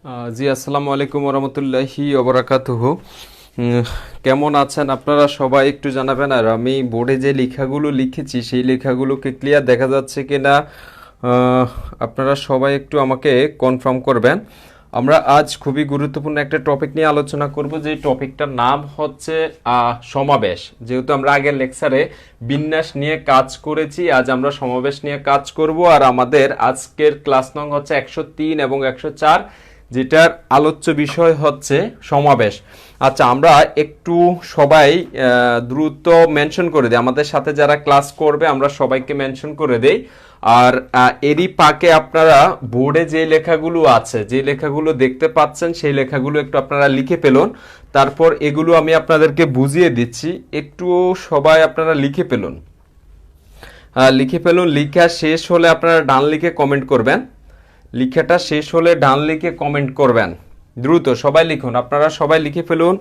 জি আসসালামু আলাইকুম ওরহমতুল্লাহি ওবরাকাতুহু। কেমন আছেন আপনারা সবাই একটু জানাবেন। আর আমি বোর্ডে যে লেখাগুলো লিখেছি সেই লেখাগুলোকে ক্লিয়ার দেখা যাচ্ছে কিনা আপনারা সবাই একটু আমাকে কনফার্ম করবেন। আমরা আজ খুবই গুরুত্বপূর্ণ একটা টপিক নিয়ে আলোচনা করব, যে টপিকটার নাম হচ্ছে সমাবেশ। যেহেতু আমরা আগের লেকচারে বিন্যাস নিয়ে কাজ করেছি, আজ আমরা সমাবেশ নিয়ে কাজ করব। আর আমাদের আজকের ক্লাস নং হচ্ছে 103 এবং 104, যেটার আলোচ্য বিষয় হচ্ছে সমাবেশ। আচ্ছা, আমরা একটু সবাই দ্রুত মেনশন করে দিই, আমাদের সাথে যারা ক্লাস করবে আমরা সবাইকে মেনশন করে দেই। আর এরই পাকে আপনারা বোর্ডে যে লেখাগুলো আছে, যে লেখাগুলো দেখতে পাচ্ছেন সেই লেখাগুলো একটু আপনারা লিখে ফেলুন। তারপর এগুলো আমি আপনাদেরকে বুঝিয়ে দিচ্ছি, একটু সবাই আপনারা লিখে ফেলুন। লিখা শেষ হলে আপনারা ডান লিখে কমেন্ট করবেন। লেখাটা শেষ হলে ডান লিখে কমেন্ট করবেন। দ্রুত সবাই লিখুন, আপনারা সবাই লিখে ফেলুন।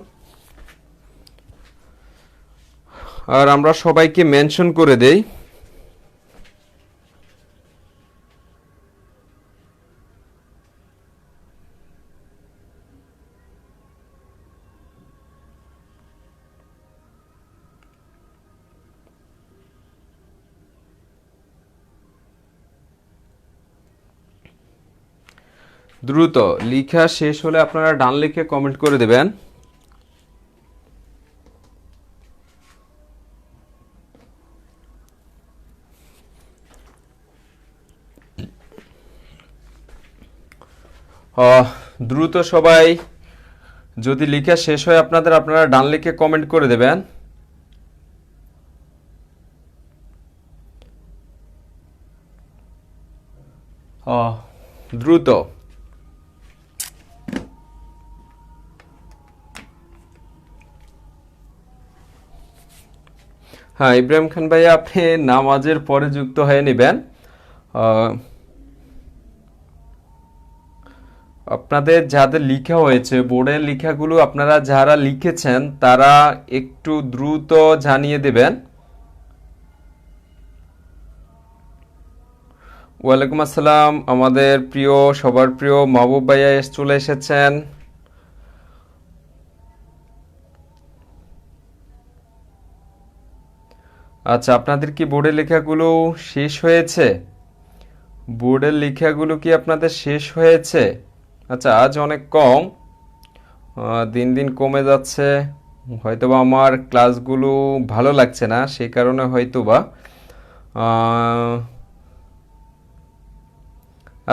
আর আমরা সবাইকে মেনশন করে দেই। দ্রুত লেখা শেষ হলে আপনারা ডান লিখে কমেন্ট করে দেবেন। দ্রুত সবাই, যদি লেখা শেষ হয় আপনারা ডান লিখে কমেন্ট করে দেবেন। দ্রুত। হ্যাঁ, ইব্রাহিম খান ভাই, আপনি নামাজের পরে যুক্ত হয়ে নেবেন। আপনাদের যাদের লেখা হয়েছে বোর্ডের লেখাগুলো আপনারা যারা লিখেছেন তারা একটু দ্রুত জানিয়ে দেবেন। ওয়ালাইকুম আসসালাম, আমাদের প্রিয় সবার প্রিয় মাহবুব ভাইয়া চলে এসেছেন। আচ্ছা, আপনাদের কি বোর্ডের লেখাগুলো শেষ হয়েছে? বোর্ডের লেখাগুলো কি আপনাদের শেষ হয়েছে? আচ্ছা, আজ অনেক কম, দিন দিন কমে যাচ্ছে। হয়তোবা আমার ক্লাসগুলো ভালো লাগছে না, সেই কারণে হয়তোবা।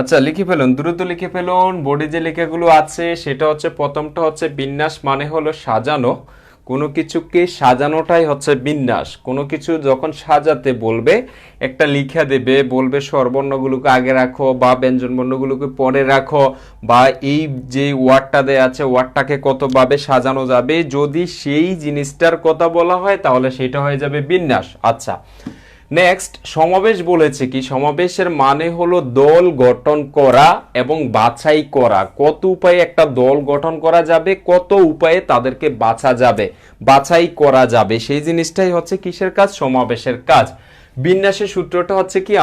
আচ্ছা, লিখে ফেলুন, দ্রুত লিখে ফেলুন। বোর্ডে যে লেখাগুলো আছে সেটা হচ্ছে, প্রথমটা হচ্ছে বিন্যাস, মানে হলো সাজানো। কোনো কিছুকে সাজানোটাই হচ্ছে বিন্যাস। কোনো কিছু যখন সাজাতে বলবে, একটা লিখা দেবে, বলবে স্বরবর্ণগুলোকে আগে রাখো বা ব্যঞ্জনবর্ণগুলোকে পরে রাখো, বা এই যে ওয়ার্ডটা দেয়া আছে ওয়ার্ডটাকে কতভাবে সাজানো যাবে, যদি সেই জিনিসটার কথা বলা হয় তাহলে সেটা হয়ে যাবে বিন্যাস। আচ্ছা, নেক্সট সমাবেশ বলেছে কি? সমাবেশের মানে হলো দল গঠন করা এবং বাছাই করা। কত উপায়ে একটা দল গঠন করা যাবে, কত উপায়ে তাদেরকে বাছাই করা যাবে, সেই জিনিসটাই হচ্ছে কিসের কাজ? সমাবেশের কাজ। বিন্যাসের সূত্রটা হচ্ছে কি?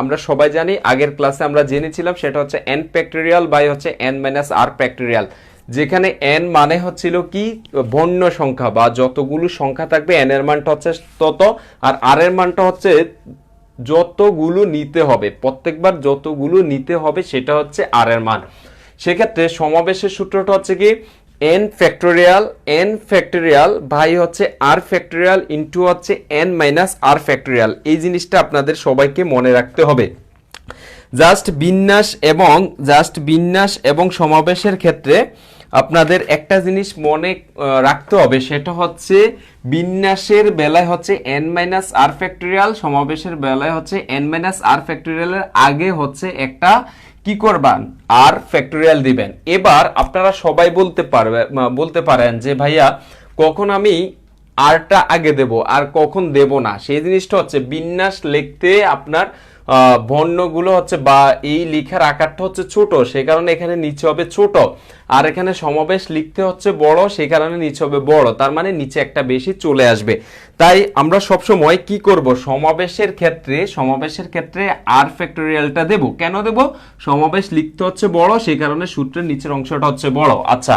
আমরা সবাই জানি, আগের ক্লাসে আমরা জেনেছিলাম, সেটা হচ্ছে n ফ্যাক্টরিয়াল বাই হচ্ছে n মাইনাস r ফ্যাক্টরিয়াল। যেখানে n মানে হচ্ছিল কি? বর্ণ সংখ্যা, বা যতগুলো সংখ্যা থাকবে n এর মানটা হচ্ছে তত, আর r এর মানটা হচ্ছে যতগুলো নিতে হবে, প্রত্যেকবার যতগুলো নিতে হবে সেটা হচ্ছে r এর মান। সেক্ষেত্রে সমাবেশের সূত্রটা হচ্ছে কি? n ফ্যাক্টরিয়াল বাই হচ্ছে r ফ্যাক্টরিয়াল ইন্টু হচ্ছে n মাইনাস r ফ্যাক্টরিয়াল। এই জিনিসটা আপনাদের সবাইকে মনে রাখতে হবে। জাস্ট বিন্যাস এবং সমাবেশের ক্ষেত্রে আপনাদের একটা জিনিস মনে রাখতে হবে, সেটা হচ্ছে বিন্যাসের বেলায় হচ্ছে n মাইনাস r ফ্যাক্টরিয়াল, সমাবেশের বেলায় হচ্ছে n মাইনাস r ফ্যাক্টরিয়ালের আগে হচ্ছে একটা কি করবেন? r ফ্যাক্টরিয়াল দিবেন। এবার আপনারা সবাই বলতে পারেন যে ভাইয়া, কখন আমি আরটা আগে দেব আর কখন দেব না? সেই জিনিসটা হচ্ছে বিন্যাস লিখতে আপনার বর্ণগুলো হচ্ছে বা এই লেখার আকারটা হচ্ছে ছোট, সেই কারণে এখানে নিচে হবে ছোট। আর এখানে সমাবেশ লিখতে হচ্ছে বড়, সেই কারণে নিচে হবে বড়, তার মানে নিচে একটা বেশি চলে আসবে। তাই আমরা সবসময় কি করব, সমাবেশের ক্ষেত্রে আর ফ্যাক্টোরিয়ালটা দেব। কেন দেব? সমাবেশ লিখতে হচ্ছে বড়, সেই কারণে সূত্রের নিচের অংশটা হচ্ছে বড়। আচ্ছা,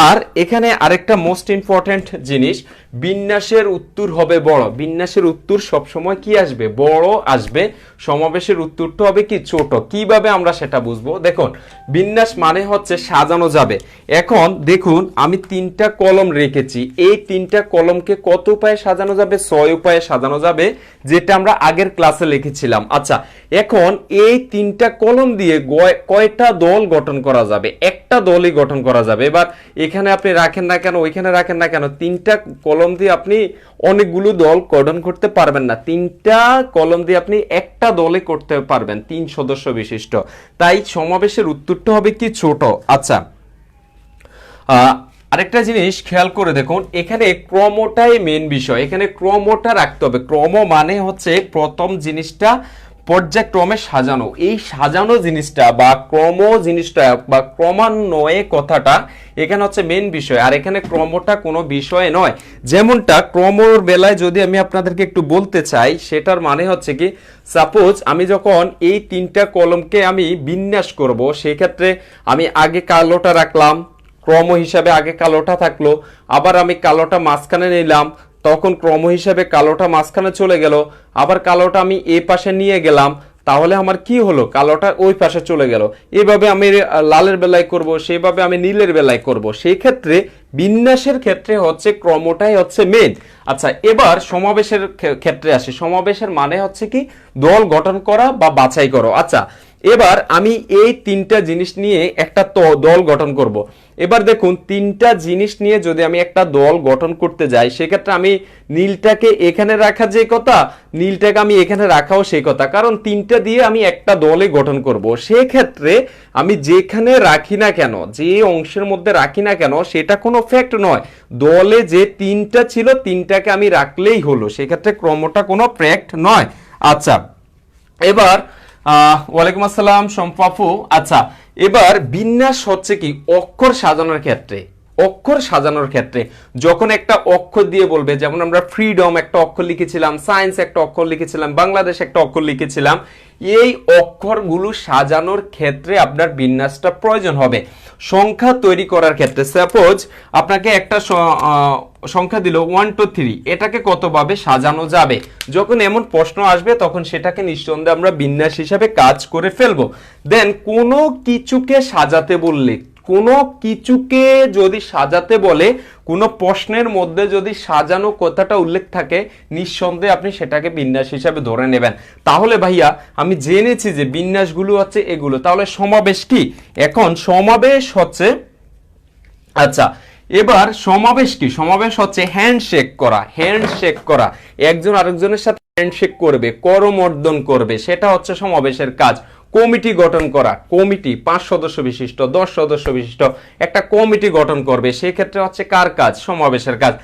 আর এখানে আরেকটা মোস্ট ইম্পর্টেন্ট জিনিস, বিন্যাসের উত্তর হবে বড়। বিন্যাসের উত্তর সবসময় কি আসবে? বড় আসবে। সমাবেশের উত্তরটা হবে কি? ছোট। কিভাবে আমরা সেটা বুঝবো? দেখুন, বিন্যাস মানে হচ্ছে সাজানো যাবে। এখন দেখুন, আমি 3টা কলম রেখেছি, এই 3টা কলমকে কত উপায়ে সাজানো যাবে? 6 উপায়ে সাজানো যাবে, যেটা আমরা আগের ক্লাসে লিখেছিলাম। আচ্ছা, এখন এই 3টা কলম দিয়ে কয়টা দল গঠন করা যাবে? একটা দলই গঠন করা যাবে। এবার এখানে আপনি রাখেন না কেন, ওইখানে রাখেন না কেন, 3টা কলম দিয়ে আপনি অনেকগুলো দল গঠন করতে পারবেন না। 3টা কলম দিয়ে আপনি একটা দলে করতে পারবেন, 3 সদস্য বিশিষ্ট। তাই সমাবেশের উত্তরটা হবে কি? ছোট। আচ্ছা, আরেকটা জিনিস খেয়াল করে দেখুন, এখানে ক্রমটাই মেন বিষয়। এখানে ক্রমটা রাখতে হবে। ক্রম মানে হচ্ছে প্রথম জিনিসটা পর্যায়ক্রমে সাজানো। এই সাজানো জিনিসটা বা ক্রম জিনিসটা বা ক্রমান্বয়ে কথাটা এখানে হচ্ছে মেন বিষয়। আর এখানে ক্রমটা কোনো বিষয় নয়। যেমনটা ক্রমর বেলায় যদি আমি আপনাদেরকে একটু বলতে চাই, সেটার মানে হচ্ছে কি, সাপোজ আমি যখন এই 3টা কলমকে আমি বিন্যাস করব, সেই ক্ষেত্রে আমি আগে কালোটা রাখলাম, ক্রম হিসাবে আগে কালোটা থাকলো, আবার আমি কালোটা মাঝখানে নিলাম, তখন ক্রম হিসাবে কালোটা মাঝখানে চলে গেল, আবার কালোটা আমি এই পাশে নিয়ে গেলাম, তাহলে আমার কি হলো? কালোটা ওই পাশে চলে গেল। এইভাবে আমি লালের বেলায় করব, সেভাবে আমি নীলের বেলায় করব। সেই ক্ষেত্রে বিন্যাসের ক্ষেত্রে হচ্ছে ক্রমটাই হচ্ছে মেন। আচ্ছা, এবার সমাবেশের ক্ষেত্রে আসি। সমাবেশের মানে হচ্ছে কি? দল গঠন করা বা বাছাই করো। আচ্ছা, এবার আমি এই 3টা জিনিস নিয়ে একটা দল গঠন করব। এবার দেখুন, 3টা জিনিস নিয়ে যদি আমি একটা দল গঠন করতে যাই, সেক্ষেত্রে আমি নীলটাকে এখানে রাখা যে কথা, নীলটাকে আমি এখানে রাখাও সেই কথা, কারণ 3টা দিয়ে আমি একটা দলে গঠন করব। সেক্ষেত্রে আমি যেখানে রাখি না কেন, যে অংশের মধ্যে রাখি না কেন, সেটা কোনো ফ্যাক্ট নয়। দলে যে 3টা ছিল, 3টাকে আমি রাখলেই হলো, সেক্ষেত্রে ক্রমটা কোনো ফ্যাক্ট নয়। আচ্ছা, এবার ওয়ালাইকুম আসসালাম সম্পাফু। আচ্ছা, এবার বিন্যাস হচ্ছে কি? অক্ষর সাজানোর ক্ষেত্রে। অক্ষর সাজানোর ক্ষেত্রে যখন একটা অক্ষর দিয়ে বলবে, যেমন আমরা ফ্রিডম একটা অক্ষর লিখেছিলাম, সায়েন্স একটা অক্ষর লিখেছিলাম, বাংলাদেশ একটা অক্ষর লিখেছিলাম, এই অক্ষরগুলো সাজানোর ক্ষেত্রে আপনার বিন্যাসটা প্রয়োজন হবে। সংখ্যা তৈরি করার ক্ষেত্রে সাপোজ আপনাকে একটা সংখ্যা দিল 1 2 3, এটাকে কতভাবে সাজানো যাবে? যখন এমন প্রশ্ন আসবে, তখন সেটাকে নিঃসন্দেহে আমরা বিন্যাস হিসাবে কাজ করে ফেলবো। দেন কোনো কিছুকে সাজাতে বললে, কোনো কিছুকে যদি সাজাতে বলে, কোনো প্রশ্নের মধ্যে যদি সাজানো কথাটা উল্লেখ থাকে, নিঃসন্দেহে আপনি সেটাকে বিন্যাস হিসাবে ধরে নেবেন। তাহলে ভাইয়া আমি জেনেছি যে বিন্যাসগুলো হচ্ছে এগুলো, তাহলে সমাবেশ কি? এখন সমাবেশ হচ্ছে, আচ্ছা, এবার সমাবেশ কি? সমাবেশ হচ্ছে হ্যান্ডশেক করা। হ্যান্ডশেক করা, একজন আরেকজনের সাথে হ্যান্ডশেক করবে, করমর্দন করবে, সেটা হচ্ছে সমাবেশের কাজ। কমিটি গঠন করা, কমিটি 5 সদস্য বিশিষ্ট, 10 সদস্য বিশিষ্ট একটা কমিটি গঠন করবে, সেক্ষেত্রে হচ্ছে কার কাজ? সমাবেশের কাজ।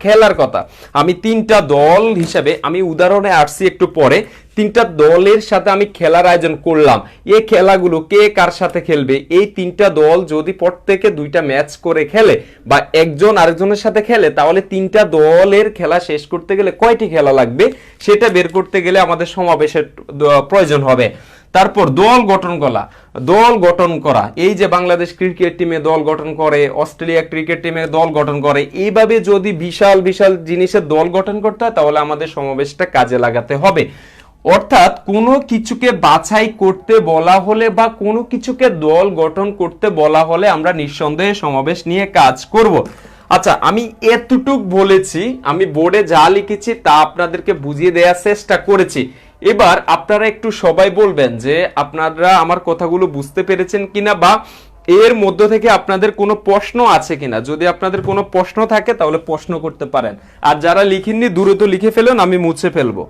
খেলার কথা, আমি 3টা দল হিসাবে আমি উদাহরণে আসছি একটু পরে, 3টা দলের সাথে আমি খেলার আয়োজন করলাম। এই খেলাগুলো কে কার সাথে খেলবে, এই 3টা দল যদি প্রত্যেকে 2টা ম্যাচ করে খেলে বা একজন আরেকজনের সাথে খেলে, তাহলে 3টা দলের খেলা শেষ করতে গেলে কয়টি খেলা লাগবে, সেটা বের করতে গেলে আমাদের সমাবেশের প্রয়োজন হবে। তারপর দল গঠন করা, এই যে বাংলাদেশ ক্রিকেট টিমে দল গঠন করে, অস্ট্রেলিয়া ক্রিকেট টিমে দল গঠন করে, এইভাবে যদি বিশাল বিশাল জিনিসের দল গঠন করতে হয়, তাহলে আমাদের সমাবেশটা কাজে লাগাতে হবে। অর্থাৎ কোনো কিছুকে বাছাই করতে বলা হলে বা কোনো কিছুকে দল গঠন করতে বলা হলে আমরা নিঃসন্দেহে সমাবেশ নিয়ে কাজ করব। আচ্ছা, আমি এতটুক বলেছি, আমি বোর্ডে যা লিখেছি তা আপনাদেরকে বুঝিয়ে দেওয়ার চেষ্টা করেছি। এবার আপনারা একটু সবাই বলবেন যে আপনারা আমার কথাগুলো বুঝতে পেরেছেন কিনা, বা এর মধ্য থেকে আপনাদের কোনো প্রশ্ন আছে কিনা। যদি আপনাদের কোনো প্রশ্ন থাকে তাহলে প্রশ্ন করতে পারেন, আর যারা লিখেননি দ্রুত লিখে ফেলেন, আমি মুছে ফেলবো।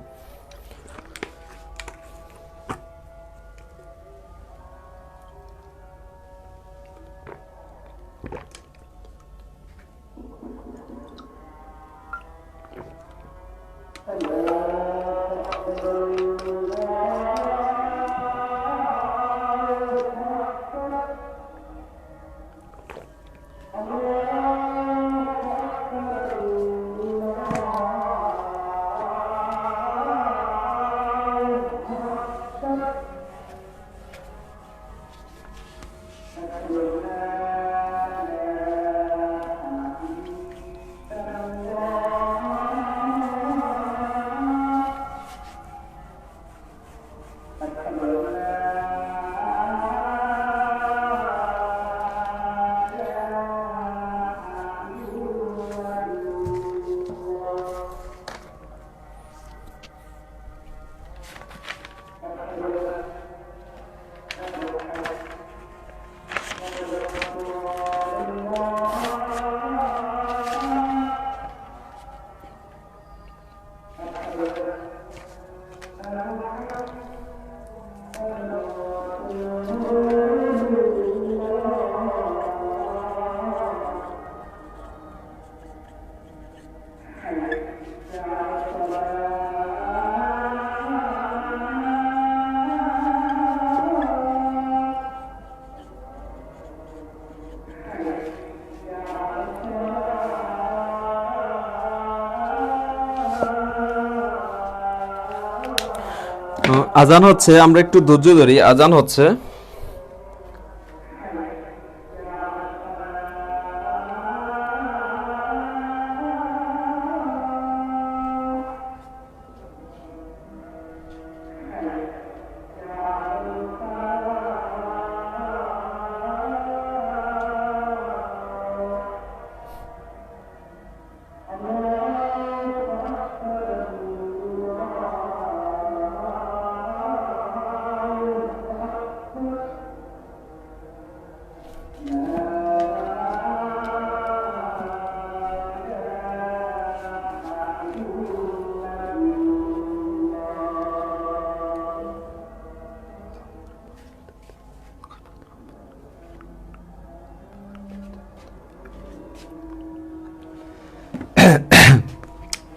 আজান হচ্ছে, আমরা একটু ধৈর্য ধরি, আজান হচ্ছে।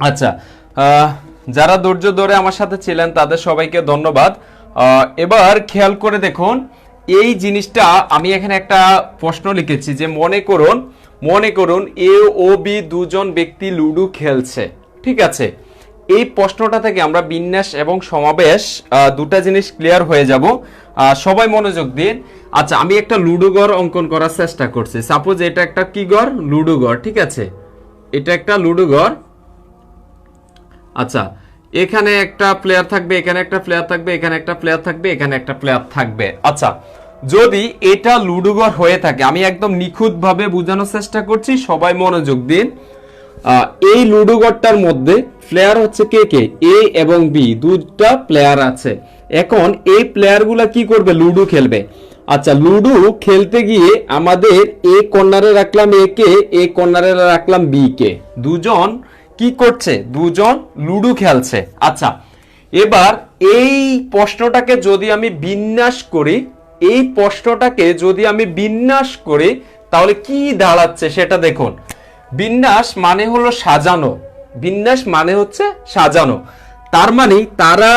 আচ্ছা, যারা ধৈর্য ধরে আমার সাথে ছিলেন তাদের সবাইকে ধন্যবাদ। এবার খেয়াল করে দেখুন, এই জিনিসটা আমি এখানে একটা প্রশ্ন লিখেছি যে মনে করুন এ ও বি দুজন ব্যক্তি লুডো খেলছে, ঠিক আছে। এই প্রশ্নটা থেকে আমরা বিন্যাস এবং সমাবেশ দুটা জিনিস ক্লিয়ার হয়ে যাব। সবাই মনোযোগ দিন। আচ্ছা, আমি একটা লুডো ঘর অঙ্কন করার চেষ্টা করছি। সাপোজ এটা একটা কি ঘর? লুডো ঘর, ঠিক আছে। এটা একটা লুডো ঘর। আচ্ছা, এখানে একটা প্লেয়ার থাকবে, এখানে একটা প্লেয়ার থাকবে, এখানে একটা প্লেয়ার থাকবে, এখানে একটা প্লেয়ার থাকবে। আচ্ছা, যদি এটা লুডো ঘর হয়ে থাকে, আমি একদম নিখুঁতভাবে বোঝানোর চেষ্টা করছি, সবাই মনোযোগ দিন। এই লুডো ঘরটার মধ্যে প্লেয়ার হচ্ছে কে কে? এ এবং বি, দুটা প্লেয়ার আছে। এখন এই প্লেয়ারগুলা কি করবে? লুডো খেলবে। আচ্ছা, লুডো খেলতে গিয়ে আমাদের এ কর্নারে রাখলাম এ কে, এ কর্নারে রাখলাম বি কে। দুজন কি করছে? দুজন লুডো খেলছে। আচ্ছা, এবার এই প্রশ্নটাকে যদি আমি বিন্যাস করি, তাহলে কি দাঁড়াচ্ছে সেটা দেখুন। বিন্যাস মানে হলো সাজানো, তার মানে তারা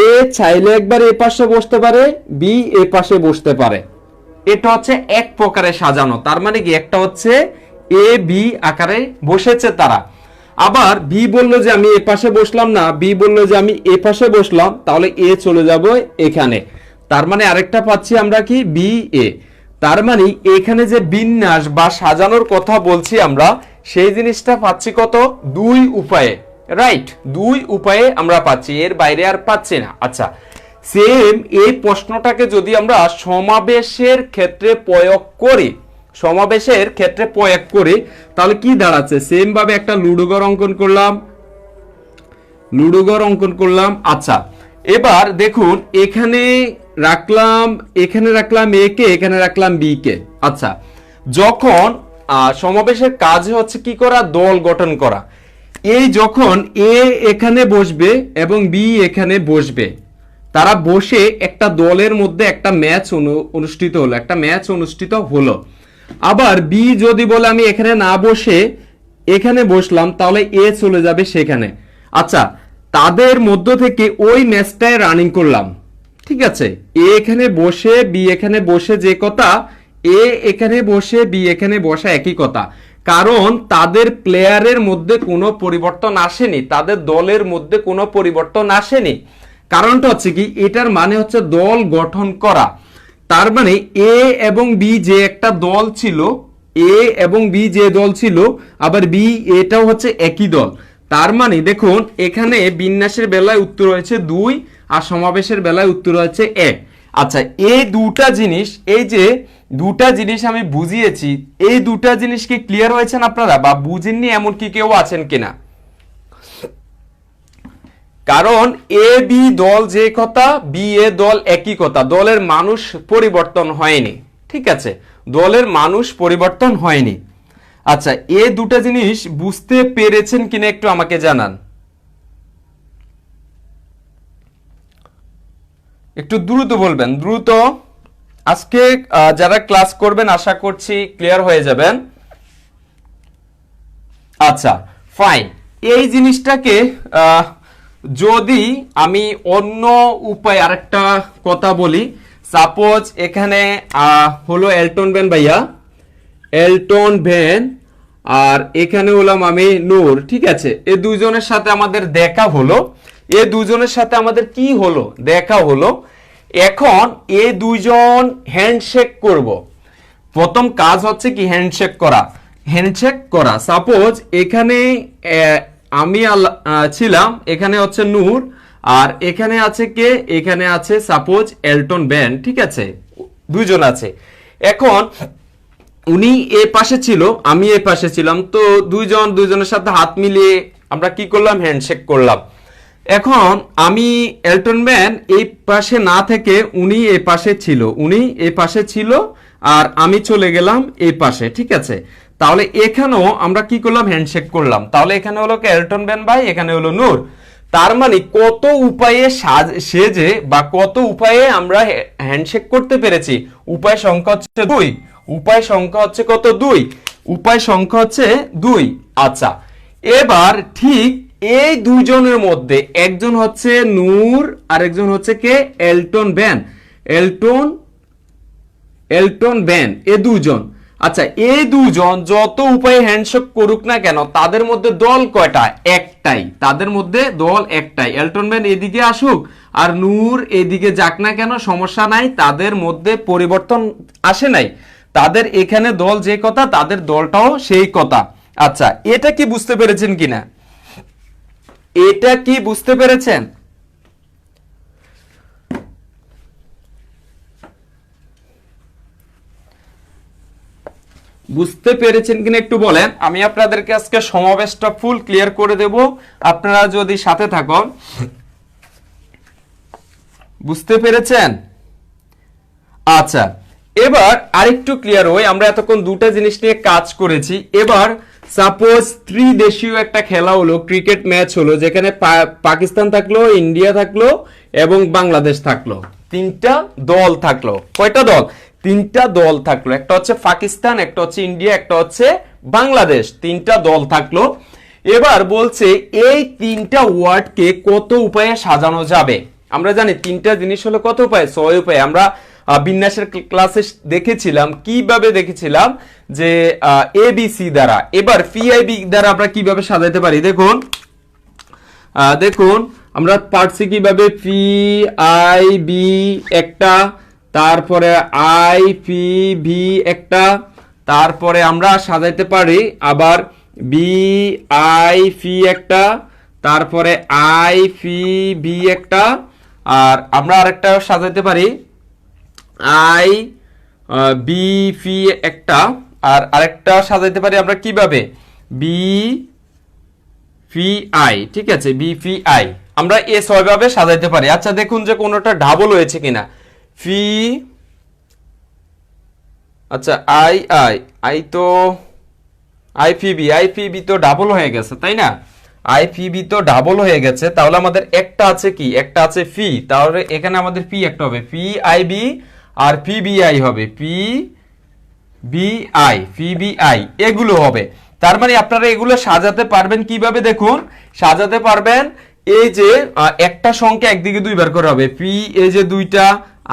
এ চাইলে একবার এ পাশে বসতে পারে, বি এ পাশে বসতে পারে। এটা হচ্ছে এক প্রকারের সাজানো। তার মানে কি, একটা হচ্ছে এ বি আকারে বসেছে তারা। আবার বি বললো যে আমি এ পাশে বসলাম না, বি বললো যে আমি এ পাশে বসলাম, তাহলে এ চলে যাব এখানে। তার মানে আরেকটা পাচ্ছি আমরা কি? B A. তার মানে এখানে যে বিন্যাস বা সাজানোর কথা বলছি আমরা, সেই জিনিসটা পাচ্ছি কত? দুই উপায়ে, রাইট? দুই উপায়ে আমরা পাচ্ছি, এর বাইরে আর পাচ্ছি না। আচ্ছা, সেম এই প্রশ্নটাকে যদি আমরা সমাবেশের ক্ষেত্রে প্রয়োগ করি, তাহলে কি দাঁড়াচ্ছে? সেম ভাবে একটা লুডো ঘর অঙ্কন করলাম। আচ্ছা, এবার দেখুন, এখানে রাখলাম এ কে, এখানে রাখলাম বি কে। আচ্ছা, যখন সমাবেশের কাজ হচ্ছে কি করা? দল গঠন করা। এই যখন এ এখানে বসবে এবং বি এখানে বসবে, তারা বসে একটা দলের মধ্যে একটা ম্যাচ অনুষ্ঠিত হলো। আবার বি যদি বলে আমি এখানে না বসে এখানে বসলাম, তাহলে এ চলে যাবে সেখানে। আচ্ছা, তাদের মধ্য থেকে ওই ম্যাচটায় রানিং করলাম, ঠিক আছে। এ এখানে বসে বি এখানে বসে যে কথা, এ এখানে বসে বি এখানে বসা একই কথা, কারণ তাদের প্লেয়ারের মধ্যে কোনো পরিবর্তন আসেনি, তাদের দলের মধ্যে কোনো পরিবর্তন আসেনি। কারণটা হচ্ছে কি, এটার মানে হচ্ছে দল গঠন করা। তার মানে এ এবং বি যে একটা দল ছিল, আবার বি এটাও হচ্ছে একই দল। তার মানে দেখুন, এখানে বিন্যাসের বেলায় উত্তর হয়েছে 2 আর সমাবেশের বেলায় উত্তর হয়েছে 1। আচ্ছা, এই দুটা জিনিস আমি বুঝিয়েছি, এই দুটা জিনিস কি ক্লিয়ার হয়েছেন আপনারা, বা বুঝেননি এমন কি কেউ আছেন কিনা? কারণ এ বি দল যে কথা, বি এ দল একই কথা, দলের মানুষ পরিবর্তন হয়নি, ঠিক আছে, দলের মানুষ পরিবর্তন হয়নি। আচ্ছা, এই দুটা জিনিস বুঝতে পেরেছেন কিনা একটু আমাকে জানান, একটু দ্রুত বলবেন, দ্রুত। আজকে যারা ক্লাস করবেন আশা করছি ক্লিয়ার হয়ে যাবেন। আচ্ছা, ফাইন। এই জিনিসটাকে যদি আমি অন্য উপায় আরেকটা কথা বলি, সাপোজ এখানে হলো এলটন ভ্যান আর এখানে হলাম আমি নূর, ঠিক আছে। এই দুইজনের সাথে আমাদের দেখা হলো। এই দুজনের সাথে আমাদের কি হলো, দেখা হলো। এখন এই দুইজন হ্যান্ডশেক করব। প্রথম কাজ হচ্ছে কি, হ্যান্ডশেক করা। সাপোজ এখানে আমি ছিলাম, এখানে হচ্ছে নূর, আর এখানে আছে কে, এখানে আছে সাপোজ এলটন ব্যান, ঠিক আছে, দুইজন আছে। এখন উনি এ পাশে ছিল, আমি এ পাশে ছিলাম, তো দুইজনের সাথে হাত মিলিয়ে আমরা কি করলাম, হ্যান্ডশেক করলাম। এখন আমি এলটন ব্যান এই পাশে না থেকে উনি এ পাশে ছিল, আর আমি চলে গেলাম এই পাশে, ঠিক আছে। তাহলে এখানেও আমরা কি করলাম, হ্যান্ডশেক করলাম। তাহলে এখানে হলো এলটন ব্যান ভাই, এখানে হলো নূর। তার মানে কত উপায়ে সেজে বা কত উপায়ে আমরা হ্যান্ডশেক করতে পেরেছি। উপায় সংখ্যা হচ্ছে 2, উপায় সংখ্যা হচ্ছে কত, 2, উপায় সংখ্যা হচ্ছে 2। আচ্ছা, এবার ঠিক এই দুইজনের মধ্যে একজন হচ্ছে নূর আর একজন হচ্ছে কে, এলটন ব্যান, এ দুজন। আচ্ছা, এই দুজন যত উপায়ে হ্যান্ডশেক করুক না কেন, তাদের মধ্যে দল কয়টা, একটাই, তাদের মধ্যে দল একটাই। এলটন ব্যান এদিকে আসুক আর নূর এদিকে যাক না কেন, সমস্যা নাই, তাদের মধ্যে পরিবর্তন আসে নাই। তাদের এখানে দল যে কথা, তাদের দলটাও সেই কথা। আচ্ছা, এটা কি বুঝতে পেরেছেন কিনা, এটা কি বুঝতে পেরেছেন? বুঝতে পেরেছেন কিনা একটু বলেন। আমি আপনাদেরকে আজকে সমাবেশটা ফুল ক্লিয়ার করে দেব, আপনারা যদি সাথে থাকুন। বুঝতে পেরেছেন? আচ্ছা, এবার আরেকটু ক্লিয়ার হই। আমরা এতক্ষণ দুটো জিনিস নিয়ে কাজ করেছি। এবার সাপোজ ত্রিদেশীয় একটা খেলা হলো, ক্রিকেট ম্যাচ হলো, যেখানে পাকিস্তান থাকলো, ইন্ডিয়া থাকলো এবং বাংলাদেশ থাকলো। তিনটা দল থাকলো। কয়টা দল? তিনটা দল থাকলো। একটা হচ্ছে পাকিস্তান, একটা হচ্ছে ইন্ডিয়া, একটা হচ্ছে বাংলাদেশ। তিনটা দল থাকলো। এবার বলছে এই তিনটা ওয়ার্ডকে কত উপায়ে সাজানো যাবে। আমরা জানি তিনটা জিনিস হলো কত উপায়, 6 উপায়। আমরা বিন্যাসের ক্লাসে দেখেছিলাম, কিভাবে দেখেছিলাম যে এবিসি দ্বারা। এবার পিআইবি দ্বারা আমরা কিভাবে সাজাতে পারি, দেখুন আমরা পারছি কিভাবে, পি আই বি একটা, তারপরে আই পি ভি একটা, তারপরে আমরা সাজাইতে পারি আবার বি আই পি একটা, তারপরে আই পি ভি একটা, আর আমরা আরেকটা সাজাইতে পারি আই বি পি একটা, আর আরেকটা সাজাইতে পারি আমরা কিভাবে, বি পি আই, ঠিক আছে, বি পি আই। আমরা এ 6 ভাবে সাজাইতে পারি। আচ্ছা, দেখুন যে কোনোটা ডাবল হয়েছে কিনা। ফি, আচ্ছা, আই তো আইপিবি তো ডাবল হয়ে গেছে, তাই না? আইপিবি তো ডাবল হয়ে গেছে। তাহলে আমাদের একটা আছে কি, একটা আছে ফি। তাহলে এখানে আমাদের পি একটা হবে, পি আইবি, আর পিবিআই হবে, পিবিআই এগুলো হবে। তার মানে আপনারা এগুলো সাজাতে পারবেন কিভাবে, দেখুন সাজাতে পারবেন। এই যে একটা সংখ্যা একদিকে দুইবার করে হবে, পি এই যে দুইটা,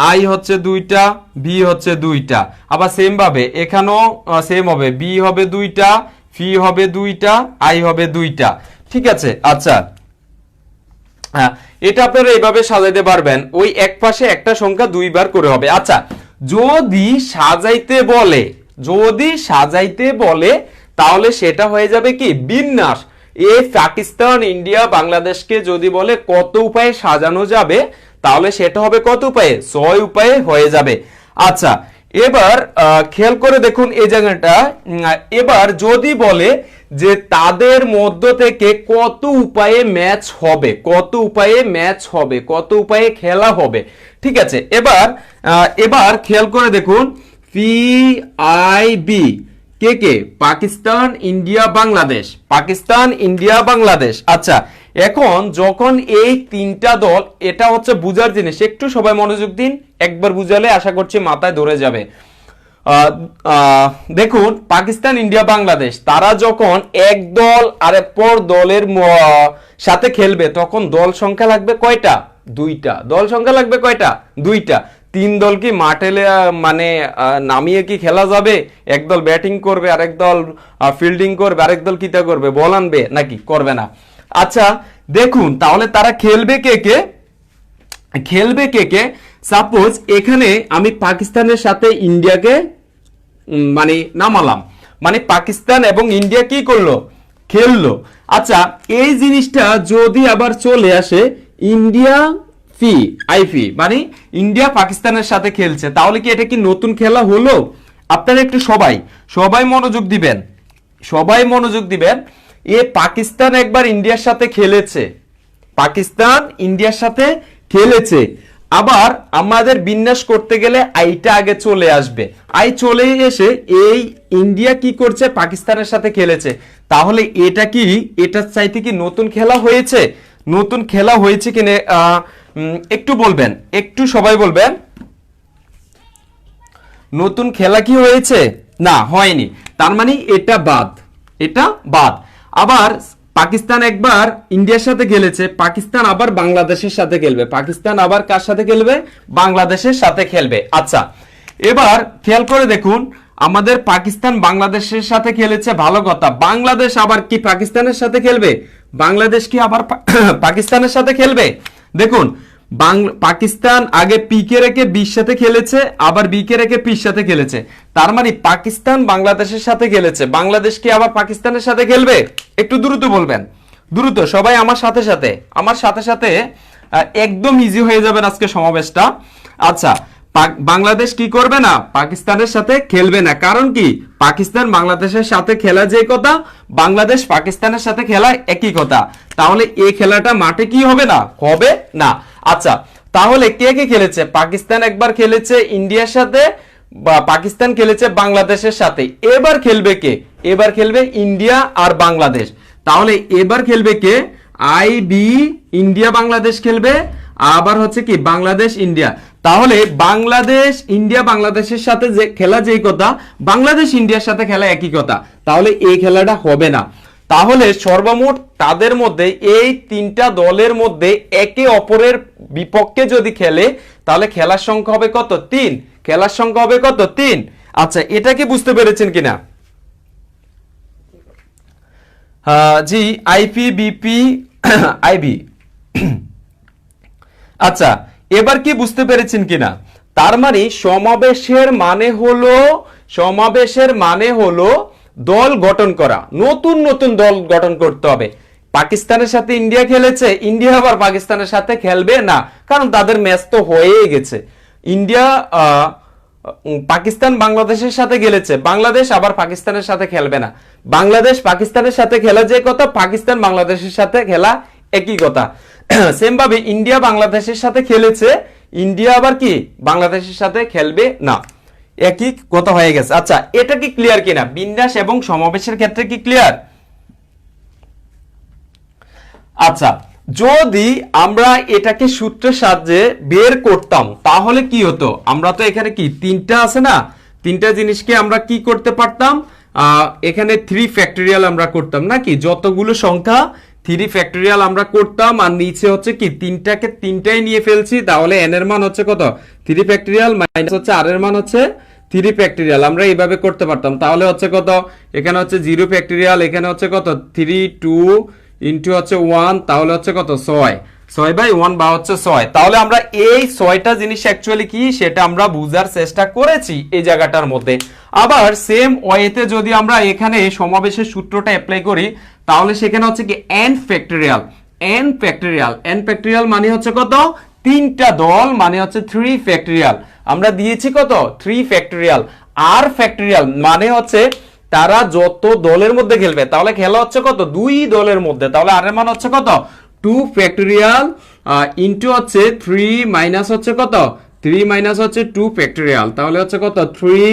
আই হচ্ছে দুইটা, বি হচ্ছে দুইটা। আবার সেম ভাবে এখানেও সেম হবে, বি হবে দুইটা, পি হবে দুইটা, আই হবে দুইটা, ঠিক আছে। আচ্ছা, এটা আপনারা এইভাবে সাজাইতে পারবেন। ওই এক পাশে একটা সংখ্যা দুইবার করে হবে। আচ্ছা, যদি সাজাইতে বলে তাহলে সেটা হয়ে যাবে কি, বিন্যাস। এই পাকিস্তান, ইন্ডিয়া, বাংলাদেশকে যদি বলে কত উপায়ে সাজানো যাবে, তাহলে সেটা হবে কত উপায়ে, 6 উপায়ে হয়ে যাবে। আচ্ছা, এবার খেয়াল করে দেখুন এই জায়গাটা। এবার যদি বলে যে তাদের মধ্য থেকে কত উপায়ে ম্যাচ হবে, কত উপায়ে খেলা হবে, ঠিক আছে। এবার খেয়াল করে দেখুন, পিআইবি কে, পাকিস্তান, ইন্ডিয়া, বাংলাদেশ। আচ্ছা, এখন যখন এই তিনটা দল, এটা হচ্ছে বুঝার জিনিস, একটু সবাই মনোযোগ দিন, একবার বুঝালে আশা করছি মাথায় ধরে যাবে। দেখুন পাকিস্তান, ইন্ডিয়া, বাংলাদেশ, তারা যখন এক দল আরেকপর দলের সাথে খেলবে, তখন দল সংখ্যা লাগবে কয়টা, 2টা। দল সংখ্যা লাগবে কয়টা, 2টা। 3 দল কি মাঠে মানে নামিয়ে কি খেলা যাবে? এক দল ব্যাটিং করবে, আরেক দল ফিল্ডিং করবে, আরেক দল কিতা করবে, বল আনবে নাকি? করবে না। আচ্ছা, দেখুন তাহলে তারা খেলবে কে কে, খেলবে কে কে। সাপোজ এখানে আমি পাকিস্তানের সাথে ইন্ডিয়াকে মানে নামালাম, মানে পাকিস্তান এবং ইন্ডিয়া কি করলো, খেললো। আচ্ছা এই জিনিসটা যদি আবার চলে আসে ইন্ডিয়া ফি আইফি, মানে ইন্ডিয়া পাকিস্তানের সাথে খেলছে, তাহলে কি এটা কি নতুন খেলা হলো? আপনারা একটু সবাই সবাই মনোযোগ দিবেন, সবাই মনোযোগ দিবেন। এ পাকিস্তান একবার ইন্ডিয়ার সাথে খেলেছে, পাকিস্তান ইন্ডিয়ার সাথে খেলেছে, আবার আমাদের বিন্যাস করতে গেলে আইটা আগে চলে আসবে, আই চলে এসে এই ইন্ডিয়া কি করছে, পাকিস্তানের সাথে খেলেছে, তাহলে এটা কি এটার চাইতে কি নতুন খেলা হয়েছে? নতুন খেলা হয়েছে কিনা একটু বলবেন, একটু সবাই বলবেন নতুন খেলা কি হয়েছে? না হয়নি, তার মানে এটা বাদ, এটা বাদ। আবার পাকিস্তান একবার ইন্ডিয়ার সাথে খেলেছে, পাকিস্তান আবার বাংলাদেশের সাথে খেলবে, পাকিস্তান আবার কার সাথে খেলবে, বাংলাদেশের সাথে খেলবে। আচ্ছা এবার খেয়াল করে দেখুন, আমাদের পাকিস্তান বাংলাদেশের সাথে খেলেছে, ভালো কথা, বাংলাদেশ আবার কি পাকিস্তানের সাথে খেলবে, বাংলাদেশ কি আবার পাকিস্তানের সাথে খেলবে? দেখুন পাকিস্তান আগে পি কে রেখে বির সাথে খেলেছে, আবার বি কে রেখে পির সাথে খেলেছে, তার মানে পাকিস্তান বাংলাদেশের সাথে খেলেছে, বাংলাদেশ কি আবার পাকিস্তানের সাথে খেলবে? একটু দ্রুত বলবেন, দ্রুত সবাই আমার সাথে সাথে, আমার সাথে সাথে, একদম ইজি হয়ে যাবেন আজকে সমাবেশটা। আচ্ছা বাংলাদেশ কি করবে না, পাকিস্তানের সাথে খেলবে না, কারণ কি পাকিস্তান বাংলাদেশের সাথে খেলা যে কথা, বাংলাদেশ পাকিস্তানের সাথে খেলা একই কথা, তাহলে এই খেলাটা মাঠে কি হবে না, হবে না। আচ্ছা তাহলে কে কে খেলেছে, পাকিস্তান একবার খেলেছে ইন্ডিয়ার সাথে, বা পাকিস্তান খেলেছে বাংলাদেশের সাথে, এবার খেলবে কে, এবার খেলবে ইন্ডিয়া আর বাংলাদেশ, তাহলে এবার খেলবে কে, আই বি ইন্ডিয়া বাংলাদেশ খেলবে, আবার হচ্ছে কি বাংলাদেশ ইন্ডিয়া, তাহলে বাংলাদেশ ইন্ডিয়া বাংলাদেশের সাথে যে খেলা যেই কথা, বাংলাদেশ ইন্ডিয়ার সাথে খেলা একই কথা, তাহলে এই খেলাটা হবে না। তাহলে সর্বমোট তাদের মধ্যে এই তিনটা দলের মধ্যে একে অপরের বিপক্ষে যদি খেলে, তাহলে খেলার সংখ্যা হবে কত, 3, খেলার সংখ্যা হবে কত, 3। আচ্ছা এটা কি বুঝতে পেরেছেন কিনা? জি আইপি বিপি আইবি। আচ্ছা এবার কি বুঝতে পেরেছেন কিনা? তার মানে সমাবেশের মানে হলো, সমাবেশের মানে হলো দল গঠন করা, নতুন নতুন দল গঠন করতে হবে। পাকিস্তানের সাথে ইন্ডিয়া খেলেছে, ইন্ডিয়া আবার পাকিস্তানের সাথে খেলবে না, কারণ তাদের ম্যাচ তো হয়েই গেছে। ইন্ডিয়া পাকিস্তান বাংলাদেশের সাথে খেলেছে, বাংলাদেশ আবার পাকিস্তানের সাথে খেলবে না, বাংলাদেশ পাকিস্তানের সাথে খেলা যে কথা, পাকিস্তান বাংলাদেশের সাথে খেলা একই কথা। সেম ভাবে ইন্ডিয়া বাংলাদেশের সাথে খেলেছে, ইন্ডিয়া আবার কি বাংলাদেশের সাথে খেলবে না, একই কথা হয়ে গেছে। আচ্ছা এটা কি ক্লিয়ার কিনা, বিন্যাস এবং সমাবেশের ক্ষেত্রে কি ক্লিয়ার? আচ্ছা যদি আমরা এটাকে সূত্রের সাহায্যে বের করতাম তাহলে কি হতো, আমরা তো এখানে কি তিনটা আছে না, তিনটা জিনিসকে আমরা কি করতে পারতাম, এখানে 3 ফ্যাক্টরিয়াল আমরা করতাম নাকি, যতগুলো সংখ্যা 3 ফ্যাক্টরিয়াল আমরা করতাম, আর নিচে হচ্ছে কি তিনটাকে তিনটাই নিয়ে ফেলছি, তাহলে n এর মান হচ্ছে কত, 3 ফ্যাক্টরিয়াল মাইনাস হচ্ছে r এর মান হচ্ছে 3 ফ্যাক্টরিয়াল, আমরা এইভাবে করতে পারতাম, তাহলে হচ্ছে কত, এখানে হচ্ছে 0 ফ্যাক্টরিয়াল, এখানে হচ্ছে কত 3 2 ইন্টু হচ্ছে 1, তাহলে হচ্ছে কত 6/1 বা হচ্ছে 6। তাহলে আমরা এই 6টা জিনিস অ্যাকচুয়ালি কি সেটা আমরা বুঝার চেষ্টা করেছি এই জায়গাটার মধ্যে। আবার সেম ওয়েতে যদি আমরা এখানে সমাবেশের সূত্রটা অ্যাপ্লাই করি, তাহলে সেখানে হচ্ছে কি n factorial, n factorial, n factorial মানে হচ্ছে কত, তিনটা দল মানে হচ্ছে 3 ফ্যাক্টরিয়াল, আমরা দিয়েছি কত 3 ফ্যাক্টরিয়াল, r ফ্যাক্টরিয়াল মানে হচ্ছে তারা যত দলের মধ্যে খেলবে, তাহলে খেলা হচ্ছে কত 2 দলের মধ্যে, তাহলে r এর মান হচ্ছে কত 2 ফ্যাক্টরিয়াল ইনটু হচ্ছে 3 মাইনাস হচ্ছে কত 3 মাইনাস হচ্ছে 2 ফ্যাক্টরিয়াল, তাহলে হচ্ছে কত 3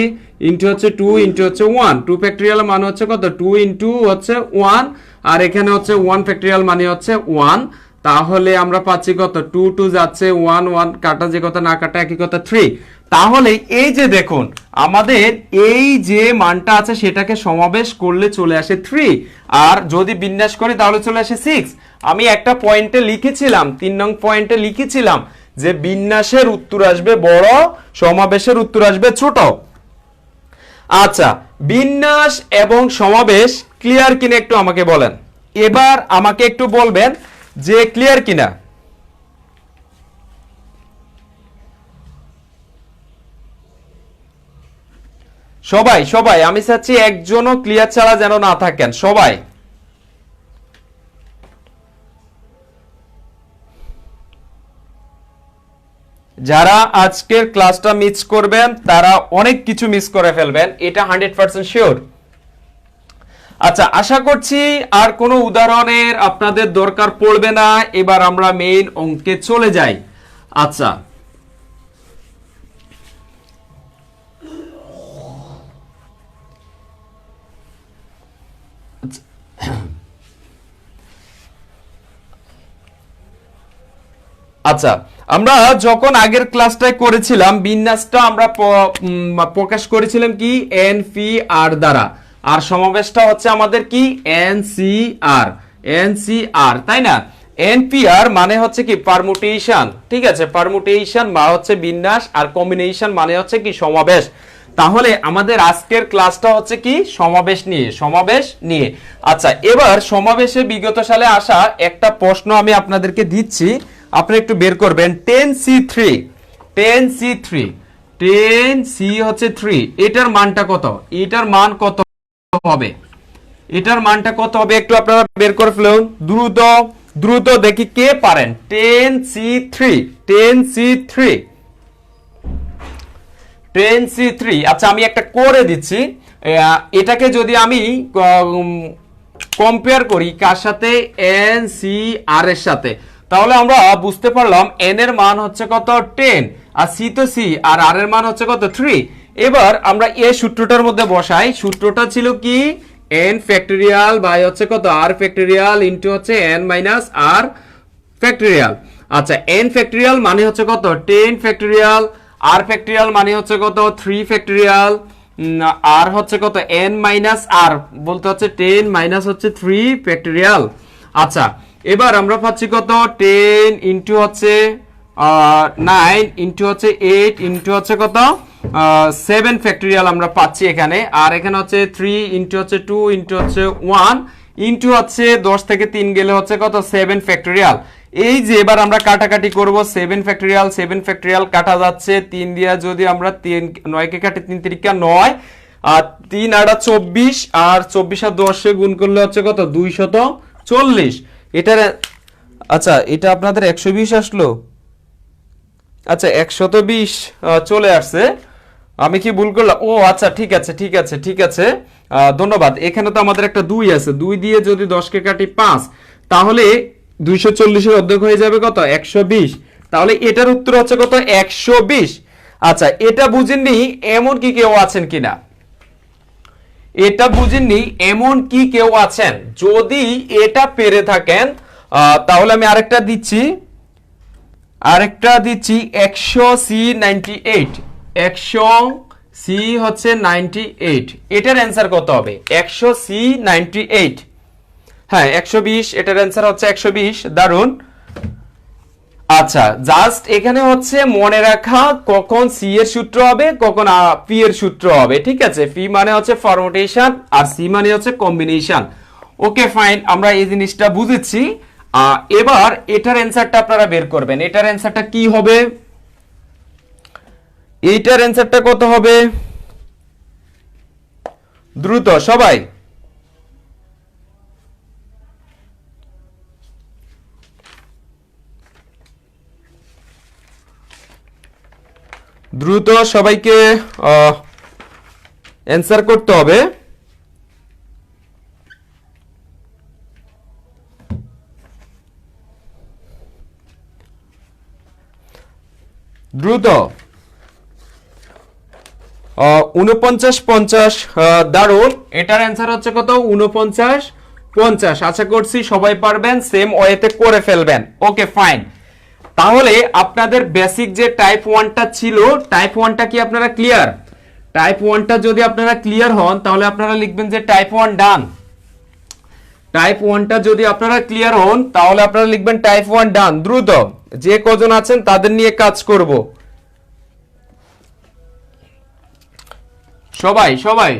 ইনটু হচ্ছে 2 ইনটু হচ্ছে 1, 2 ফ্যাক্টরিয়াল মানে হচ্ছে কত 2 ইনটু হচ্ছে 1, আর এখানে হচ্ছে 1 ফ্যাক্টরিয়াল মানে হচ্ছে 1, তাহলে আমরা পাচ্ছি কত 2 2 যাচ্ছে 1 1 কাটা যে কথা না কাটা একই কথা 3। তাহলে এই যে দেখুন আমাদের এই যে মানটা আছে সেটাকে সমাবেশ করলে চলে আসে 3, আর যদি বিন্যাস করি তাহলে চলে আসে 6। আমি একটা পয়েন্টে লিখেছিলাম, 3 নং পয়েন্টে লিখেছিলাম যে বিন্যাসের উত্তর আসবে বড়, সমাবেশের উত্তর আসবে ছোট। আচ্ছা বিন্যাস এবং সমাবেশ ক্লিয়ার কিনা একটু আমাকে বলেন, এবার আমাকে একটু বলবেন যে ক্লিয়ার কিনা? সবাই সবাই আমি চাচ্ছি একজনও ক্লিয়ার ছাড়া যেন না থাকেন, সবাই। যারা আজকের ক্লাসটা মিস করবেন তারা অনেক কিছু মিস করে ফেলবেন, এটা 100% শিওর। আচ্ছা, আশা করছি আর কোনো উদাহরণের আপনাদের দরকার পড়বে না। এবার আমরা মেইন অঙ্কে চলে যাই। আচ্ছা, আচ্ছা আমরা যখন আগের ক্লাসটায় করেছিলাম বিন্যাসটা আমরা প্রকাশ করেছিলাম কি এন পি আর দ্বারা, আর সমাবেশটা হচ্ছে আমাদের কি এনসিআর, এনসিআর, তাই না? এনপিআর মানে হচ্ছে কি পারমুটেশন, ঠিক আছে, পারমুটেশন বা হচ্ছে বিন্যাস, আর কম্বিনেশন মানে হচ্ছে কি সমাবেশ। তাহলে আমাদের আজকের ক্লাসটা হচ্ছে কি সমাবেশ নিয়ে, সমাবেশ নিয়ে। আচ্ছা, এবার সমাবেশে বিগত সালে আসা একটা প্রশ্ন আমি আপনাদেরকে দিচ্ছি, আপনি একটু বের করবেন। 10C3, 10C3, 10C হচ্ছে 3, এটার মানটা কত? এটার মান কত হবে? এটার মানটা কত হবে একটু আপনারা বের করে ফেলুন দ্রুত দ্রুত, দেখি কে পারেন। 10C3, 10C3, 10C3। আচ্ছা, আমি একটা করে দিচ্ছি। এটাকে যদি আমি কম্পেয়ার করি কার সাথে? এনসিআর এর সাথে, তাহলে আমরা বুঝতে পারলাম এন এর মান হচ্ছে কত? 10, আর সি তো সি, আর আর এর মান হচ্ছে কত? 3। এবার আমরা এই সূত্রটার মধ্যে বসাই। সূত্রটা ছিল কি এন ফ্যাক্টরিয়াল বাই হচ্ছে কত? আর ফ্যাক্টরিয়াল ইনটু হচ্ছে এন মাইনাস আর ফ্যাক্টরিয়াল। আচ্ছা, এন ফ্যাক্টরিয়াল মানে হচ্ছে কত? 10 ফ্যাক্টরিয়াল, আর ফ্যাক্টরিয়াল মানে হচ্ছে কত? 3 ফ্যাক্টরিয়াল, আর হচ্ছে কত? এন মাইনাস আর বলতে হচ্ছে 10 মাইনাস হচ্ছে 3 ফ্যাক্টরিয়াল। আচ্ছা, এবার আমরা পাচ্ছি কত? 10 ইনটু হচ্ছে 9 ইনটু হচ্ছে 8 ইনটু হচ্ছে কত? 7 ফ্যাক্টরিয়াল আমরা পাচ্ছি এখানে, আর এখানে হচ্ছে 3 ইনটু হচ্ছে 2 ইনটু হচ্ছে 1 ইনটু হচ্ছে 10 থেকে 3 গেলে হচ্ছে কত? 7 ফ্যাক্টরিয়াল। এই যে এবার আমরা কাটাকাটি করব, 7 ফ্যাক্টরিয়াল 7 ফ্যাক্টরিয়াল কাটা যাচ্ছে 3 দিয়া, যদি আমরা 9 কে কাটি 3 তিরিকা 9, আর 3 আর 24, আর 24 আর 10 এ গুণ করলে হচ্ছে কত? 240। এটার আচ্ছা, এটা আপনাদের 120 আসলো। আচ্ছা, 120 চলে আসছে। আমি কি ভুল করলাম? ও আচ্ছা, ঠিক আছে ঠিক আছে ঠিক আছে, ধন্যবাদ। এখানে তো আমাদের একটা 2 আছে, 2 দিয়ে যদি 10 কে কাটি 5, তাহলে 240 এর অর্ধেক হয়ে যাবে কত? 120। তাহলে এটার উত্তর হচ্ছে কত? 120। আচ্ছা, এটা বুঝেননি এমন কি কেউ আছেন কিনা? এটা বুঝেননি এমন কি কেউ আছেন? যদি এটা পেরে থাকেন তাহলে আমি আরেকটা দিচ্ছি, 100C98, 100C হচ্ছে 98, এটার অ্যান্সার কত হবে? 100C98, হ্যাঁ 120, এটার অ্যান্সার হচ্ছে 120। দারুন। আচ্ছা, জাস্ট এখানে হচ্ছে মনে রাখা কখন সি এর সূত্র হবে, কখন পি এর সূত্র হবে, ঠিক আছে? পি মানে হচ্ছে ফরমেটেশন, আর সি মানে হচ্ছে কম্বিনেশন। ওকে ফাইন, আমরা এই জিনিসটা বুঝেছি। এবার এটার অ্যান্সারটা আপনারা বের করবেন। এটার অ্যান্সারটা কি হবে? এইটার অ্যান্সারটা কত হবে? দ্রুত সবাই, দ্রুত সবাইকে অ্যান্সার করতে হবে। দ্রুত 49-50, দারুন। এটার অ্যান্সার হচ্ছে কত? 49-50। আশা করছি সবাই পারবেন, সেম ওয়েতে করে ফেলবেন। ওকে ফাইন, তাহলে আপনাদের বেসিক যে টাইপ 1টা ছিল, টাইপ 1টা কি আপনারা ক্লিয়ার? টাইপ 1টা যদি আপনারা ক্লিয়ার হন তাহলে আপনারা লিখবেন যে টাইপ 1 ডান। টাইপ 1টা যদি আপনারা ক্লিয়ার হন তাহলে আপনারা লিখবেন টাইপ 1 ডান। দ্রুত যে কজন আছেন তাদের নিয়ে কাজ করব। সবাই সবাই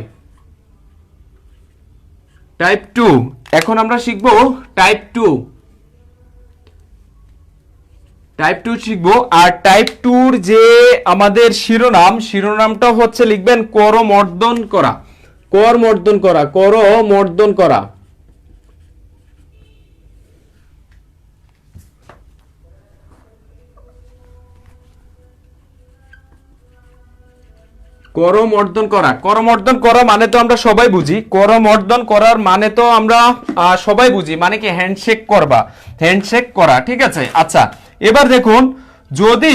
টাইপ 2। এখন আমরা শিখব টাইপ 2। টাইপ 2 শিখবো। আর টাইপ 2 যে আমাদের শিরোনামটা হচ্ছে লিখবেন করমর্দন করা, করমর্দন করা, করমর্দন করা। করমর্দন করা, করমর্দন করা মানে তো আমরা সবাই বুঝি, করমর্দন করার মানে তো আমরা সবাই বুঝি, মানে কি হ্যান্ডশেক করবা, হ্যান্ডশেক করা, ঠিক আছে। আচ্ছা এবার দেখুন, যদি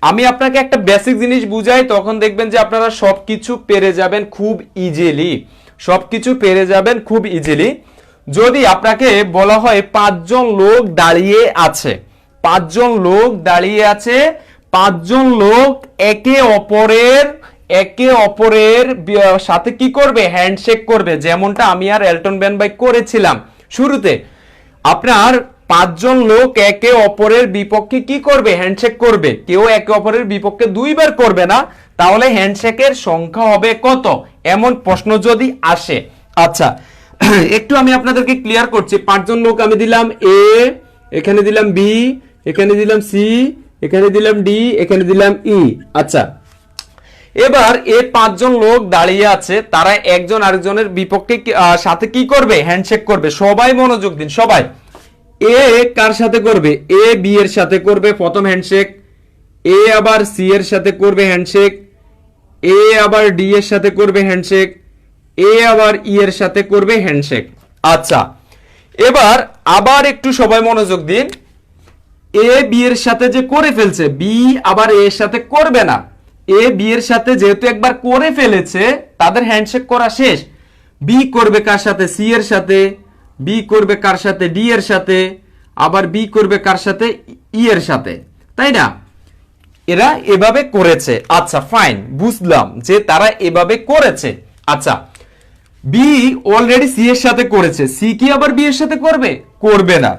আমি আপনাকে একটা বেসিক জিনিস বুঝাই তখন দেখবেন যে আপনারা সবকিছু পেরে যাবেন খুব ইজিলি, সবকিছু পেরে যাবেন খুব ইজিলি। যদি আপনাকে বলা হয় 5 জন লোক দাঁড়িয়ে আছে, 5 জন লোক দাঁড়িয়ে আছে, 5 জন লোক একে অপরের সাথে কি করবে, হ্যান্ডশেক করবে, যেমনটা আমি আর এলটন ব্যান ভাই করেছিলাম শুরুতে। আপনার 5 জন লোক একে অপরের বিপক্ষে কি করবে, হ্যান্ডশেক করবে। কেউ একে অপরের বিপক্ষে 2 বার করবে না, তাহলে হ্যান্ডশেকের সংখ্যা হবে কত, এমন প্রশ্ন যদি আসে। আচ্ছা একটু আমি আপনাদেরকে ক্লিয়ার করছি। 5 জন লোক আমি দিলাম এ, এখানে দিলাম বি, এখানে দিলাম সি, এখানে দিলাম ডি, এখানে দিলাম ই। আচ্ছা এবার এই 5 জন লোক দাঁড়িয়ে আছে, তারা একজন আরেকজনের বিপক্ষে সাথে কি করবে, হ্যান্ডশেক করবে। সবাই মনোযোগ দিন, সবাই। এ কার সাথে করবে, এ বি এর সাথে করবে প্রথম হ্যান্ডশেক, এ আবার সি এর সাথে করবে হ্যান্ডশেক, এ আবার ডি এর সাথে করবে হ্যান্ডশেক, এ আবার ই এর সাথে করবে হ্যান্ডশেক। আচ্ছা এবার আবার একটু সবাই মনোযোগ দিন, এ বি এর সাথে যে করে ফেলছে, বি আবার এ এর সাথে করবে না। এ বি এর সাথে যেহেতু একবার করে ফেলেছে, তাদের হ্যান্ডশেক করা শেষ। বি করবে কার সাথে, সি এর সাথে, বি করবে কার সাথে, ডি এর সাথে, আবার বি করবে কার সাথে, ই এর সাথে, তাই না? এরা এভাবে করেছে। আচ্ছা ফাইন, বুঝলাম যে তারা এভাবে করেছে। আচ্ছা বি অলরেডি সি এর সাথে করেছে, সি কি আবার বি এর সাথে করবে, করবে না।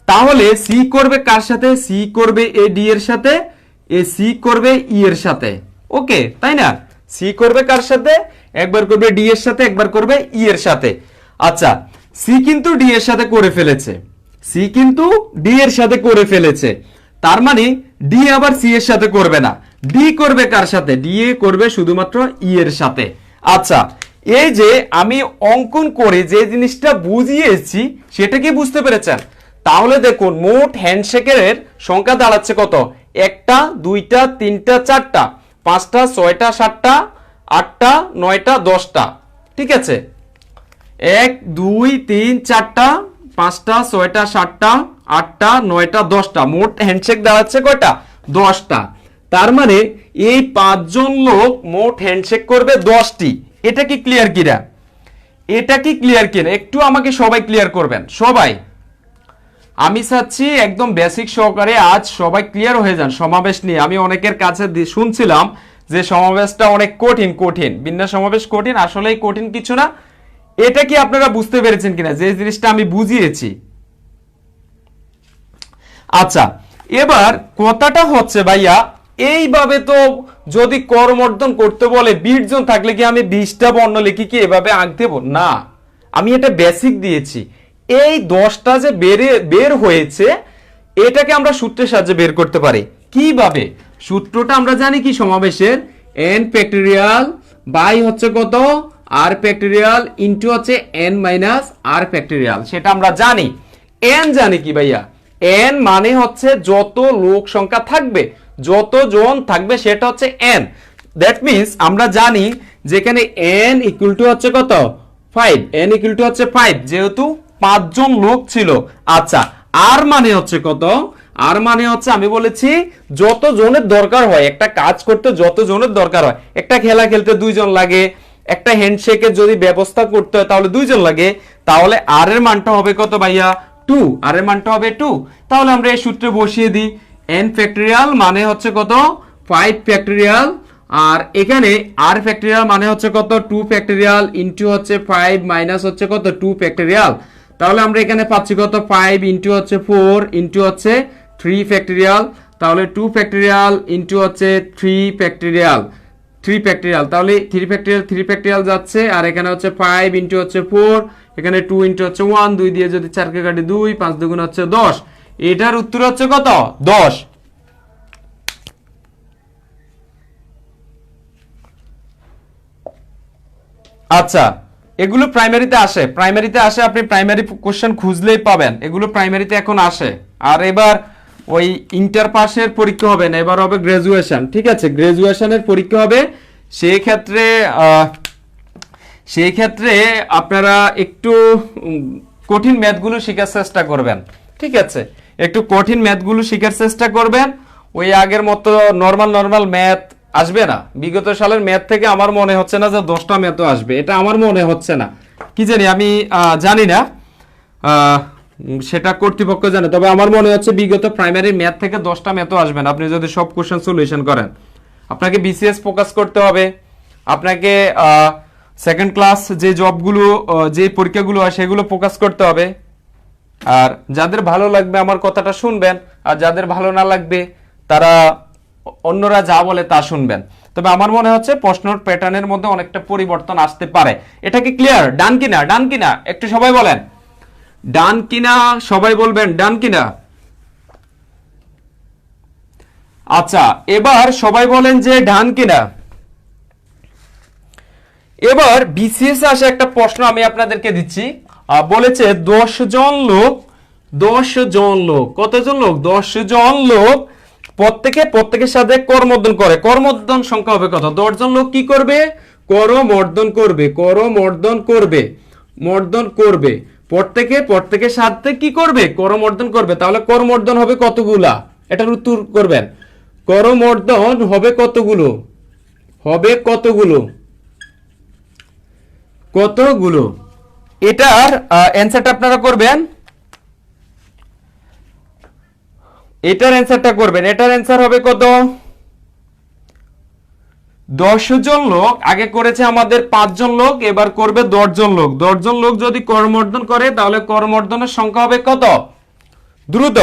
তাহলে সি করবে কার সাথে, সি করবে এ ডি এর সাথে, এ সি করবে ই এর সাথে, ওকে, তাই না? সি করবে কার সাথে, একবার করবে ডি এর সাথে, একবার করবে ই এর সাথে। আচ্ছা সি কিন্তু ডি এর সাথে করে ফেলেছে, সি কিন্তু ডি এর সাথে করে ফেলেছে, তার মানে ডি আবার সি এর সাথে করবে না। ডি করবে কার সাথে, ডি এ করবে শুধুমাত্র ই এর সাথে। আচ্ছা এই যে আমি অঙ্কন করে যে জিনিসটা বুঝিয়েছি সেটা কি বুঝতে পেরেছেন? তাহলে দেখুন মোট হ্যান্ডশেকের সংখ্যা দাঁড়াচ্ছে কত, 1টা 2টা 3টা 4টা 5টা 6টা 7টা 8টা 9টা 10টা, ঠিক আছে? 1 2 3 4টা 5টা 6টা 7টা 8টা 9টা 10টা, মোট হ্যান্ডশেক দাঁড়াচ্ছে কয়টা, 10টা। তার মানে এই 5 জন লোক মোট হ্যান্ডশেক করবে 10টি। এটা কি ক্লিয়ার কিনা, এটা কি ক্লিয়ার কিনা, একটু আমাকে সবাই ক্লিয়ার করবেন। সবাই আমি চাচ্ছি একদম বেসিক সহকারে আজ সবাই ক্লিয়ার হয়ে যান সমাবেশ নিয়ে। আমি অনেকের কাছে শুনছিলাম যে সমাবেশটা অনেক কঠিন, কঠিন বিন্যাস সমাবেশ কঠিন, আসলেই কঠিন কিছু না। এটা কি আপনারা বুঝতে পেরেছেন কিনা যে জিনিসটা আমি বুঝিয়েছি? আচ্ছা এবার কথাটা হচ্ছে ভাইয়া, এইভাবে তো যদি করমর্দন করতে বলে 20 জন থাকলে কি আমি 20টা বর্ণ লিখি কি এভাবে আঁক দেব না? আমি এটা বেসিক দিয়েছি। এই 10টা যে বের হয়েছে এটাকে আমরা সূত্রের সাহায্যে বের করতে পারি। কিভাবে? সূত্রটা আমরা জানি কি সমাবেশের, n ফ্যাক্টরিয়াল বাই হচ্ছে কত r ফ্যাক্টরিয়াল ইনটু হচ্ছে n মাইনাস r ফ্যাক্টরিয়াল, সেটা আমরা জানি। n জানি কি ভাইয়া, n মানে হচ্ছে যত লোক সংখ্যা থাকবে, যত জন থাকবে সেটা হচ্ছে n। দ্যাট মিন্স আমরা জানি যেখানে n ইকুয়াল টু হচ্ছে কত, 5, n ইকুয়াল টু হচ্ছে 5, যেহেতু 5 জন লোক ছিল। আচ্ছা আর মানে হচ্ছে কত, আর মানে হচ্ছে আমি বলেছি যত জনের দরকার হয়, একটা কাজ করতে যত জনের দরকার হয়, একটা খেলা খেলতে 2 জন লাগে, একটা হ্যান্ডশেকের যদি ব্যবস্থা করতে হয় তাহলে 2 জন লাগে, তাহলে আর এর মানটা হবে কত ভাইয়া, 2, আর এর মানটা হবে 2। তাহলে আমরা এই সূত্রে বসিয়ে দিই, n ফ্যাক্টরিয়াল মানে হচ্ছে কত 5 ফ্যাক্টরিয়াল, আর এখানে r ফ্যাক্টরিয়াল মানে হচ্ছে কত 2 ফ্যাক্টরিয়াল ইনটু হচ্ছে 5 মাইনাস হচ্ছে কত 2 ফ্যাক্টরিয়াল। তাহলে আমরা এখানে পাচ্ছি কত 5 ইনটু হচ্ছে 4 ইনটু হচ্ছে 3 ফ্যাক্টরিয়াল, তাহলে 2 ফ্যাক্টরিয়াল ইনটু হচ্ছে 3 ফ্যাক্টরিয়াল, 3 ফ্যাক্টরিয়াল, তাহলে 3 ফ্যাক্টরিয়াল যাচ্ছে, আর এখানে হচ্ছে 5 ইনটু হচ্ছে 4, এখানে 2 ইনটু হচ্ছে 1, 2 দিয়ে যদি 4 কে কাটি 2, 5 দুগুণ হচ্ছে 10। এটার উত্তর হচ্ছে কত 10। আচ্ছা, এগুলো প্রাইমারিতে আসে, আপনি প্রাইমারি কোশ্চেন খুঁজলেই পাবেন, এগুলো প্রাইমারিতে এখন আসে। আর এবার ওই ইন্টার পাসের পরীক্ষা হবে না, এবার হবে গ্রাজুয়েশন, ঠিক আছে, গ্রাজুয়েশনের পরীক্ষা হবে। সেই ক্ষেত্রে আপনারা একটু কঠিন ম্যাথগুলো শেখার চেষ্টা করবেন, ঠিক আছে, একটু কঠিন ম্যাথগুলো শেখার চেষ্টা করবেন। ওই আগের মতো নর্মাল ম্যাথ আসবে না। বিগত সালের ম্যাথ থেকে আমার মনে হচ্ছে না যে 10টা ম্যাথও আসবে, এটা আমার মনে হচ্ছে না, কি জানি, আমি জানি না, সেটা কর্তৃপক্ষ জানে, তবে আমার মনে হচ্ছে বিগত প্রাইমারি ম্যাথ থেকে 10টা ম্যাথও আসবে না আপনি যদি সব কোশ্চেন সলিউশন করেন। আপনাকে বিসিএস ফোকাস করতে হবে, আপনাকে সেকেন্ড ক্লাস যে জবগুলো, যে পরীক্ষাগুলো হয় সেগুলো ফোকাস করতে হবে। আর যাদের ভালো লাগবে আমার কথাটা শুনবেন, আর যাদের ভালো না লাগবে তারা অন্যরা যা বলে তা শুনবেন। তবে আমার মনে হচ্ছে প্রশ্নের প্যাটার্নের মধ্যে অনেকটা পরিবর্তন আসতে পারে। এটা কি ক্লিয়ার? ডান কিনা, ডান কিনা, একটু সবাই বলেন ডান কিনা, সবাই বলবেন ডান কিনা। আচ্ছা, এবার সবাই বলেন যে ডান কিনা। এবার বিসিএস আসে একটা প্রশ্ন আমি আপনাদেরকে দিচ্ছি, বলেছে 10 জন লোক, কতজন লোক? 10 জন লোক প্রত্যেকের সাথে করমর্দন করে, করমর্দন সংখ্যা হবে কত? 10 জন লোক কি করবে? করমর্দন করবে, প্রত্যেকের সাথে কি করবে? করমর্দন করবে। তাহলে করমর্দন হবে কতগুলা? এটার উত্তর করবেন। করমর্দন হবে কতগুলো? এটার অ্যানসারটা আপনারা করবেন, এটার অ্যানসার হবে কত? 10 জন লোক, আগে করেছে আমাদের 5 জন লোক, এবার করবে 10 জন লোক। 10 জন লোক যদি করমর্দন করে তাহলে করমর্দনের সংখ্যা হবে কত? দ্রুত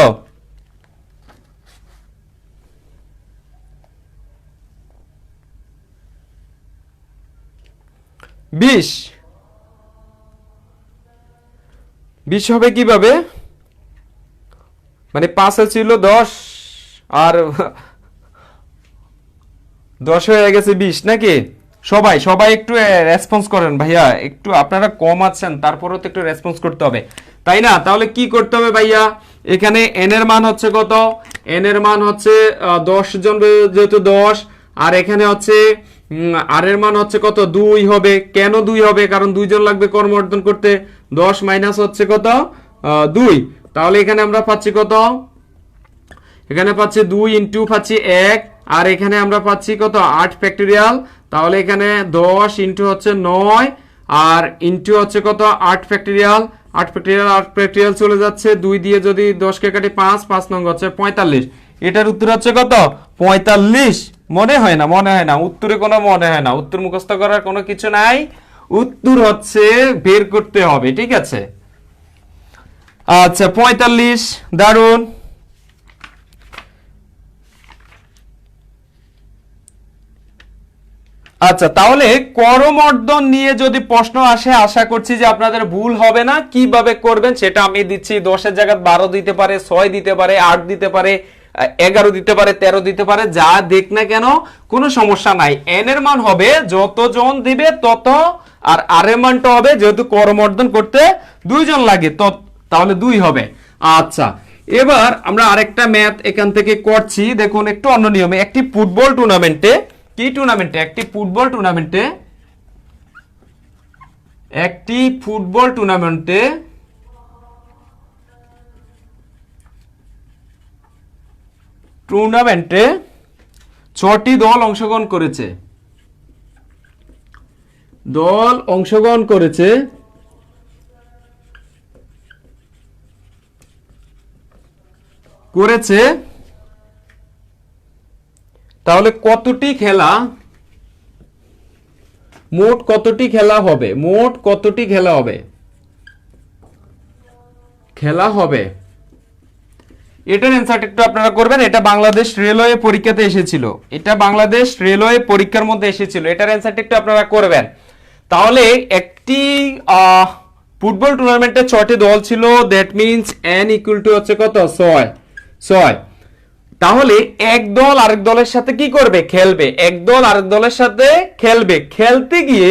20 হবে কিভাবে? মানে 5 ছিল 10 আর 10 হয়ে গেছে 20 নাকি? সবাই একটু রেসপন্স করেন ভাইয়া, একটু আপনারা কম আছেন তারপরেও তো একটু রেসপন্স করতে হবে, তাই না? তাহলে কি করতে হবে ভাইয়া? এখানে এন এর মান হচ্ছে কত? এন এর মান হচ্ছে 10 জন যেহেতু 10, আর এখানে হচ্ছে আর এর মান হচ্ছে কত? 2 হবে। কেন 2 হবে? কারণ 2 জন লাগবে কর্মবর্ধন করতে। 10 মাইনাস হচ্ছে কত? 2। তাহলে এখানে আমরা পাচ্ছি কত? এখানে পাচ্ছি 2 ইন্টু পাচ্ছি 1, আর এখানে আমরা পাচ্ছি কত? 8 ফ্যাক্টরিয়াল। তাহলে এখানে 10 ইন্টু হচ্ছে 9, আর ইন্টু হচ্ছে কত? 8 ফ্যাক্টরিয়াল। 8 ফ্যাক্টরিয়াল চলে যাচ্ছে, 2 দিয়ে যদি 10 কে কাটি 5, 5 নং হচ্ছে 45। এটার উত্তর হচ্ছে কত? 45। মনে হয় না, উত্তরে কোনো মনে হয় না, উত্তর মুখস্থ করার কোনো কিছু নাই, উত্তর হচ্ছে বের করতে হবে, ঠিক আছে? আচ্ছা, 45, দারুন। আচ্ছা, তাহলে করমর্দন নিয়ে যদি প্রশ্ন আসে, আশা করছি যে আপনাদের ভুল হবে না। কিভাবে করবেন সেটা আমি দিচ্ছি। 10 এর জায়গায় 12 দিতে পারে, 6 দিতে পারে, 8 দিতে পারে, 11 দিতে পারে, 13 দিতে পারে, যা দেখ না কেন কোনো সমস্যা নাই। এন এর মান হবে যতজন দিবে তত, আর আর এর মানটা হবে যেহেতু করমর্দন করতে 2 জন লাগে তাহলে 2 হবে। আচ্ছা, এবার আমরা আরেকটা ম্যাথ এখান থেকে করছি, দেখুন একটু অন্য নিয়মে। একটি ফুটবল টুর্নামেন্টে, কি টুর্নামেন্টে? একটি ফুটবল টুর্নামেন্টে 6টি দল অংশগ্রহণ করেছে। তাহলে কতটি খেলা, মোট কতটি খেলা হবে? এটার অ্যানসারটা একটু আপনারা করবেন। এটা বাংলাদেশ রেলওয়ে পরীক্ষাতে এসেছিল, পরীক্ষার মধ্যে এসেছিল। এটার অ্যানসারটা একটু আপনারা করবেন। তাহলে একটি ফুটবল টুর্নামেন্টে 6টি দল ছিল, that means n equal to হচ্ছে কত? 6। তাহলে এক দল আরেক দলের সাথে কি করবে? খেলবে। খেলতে গিয়ে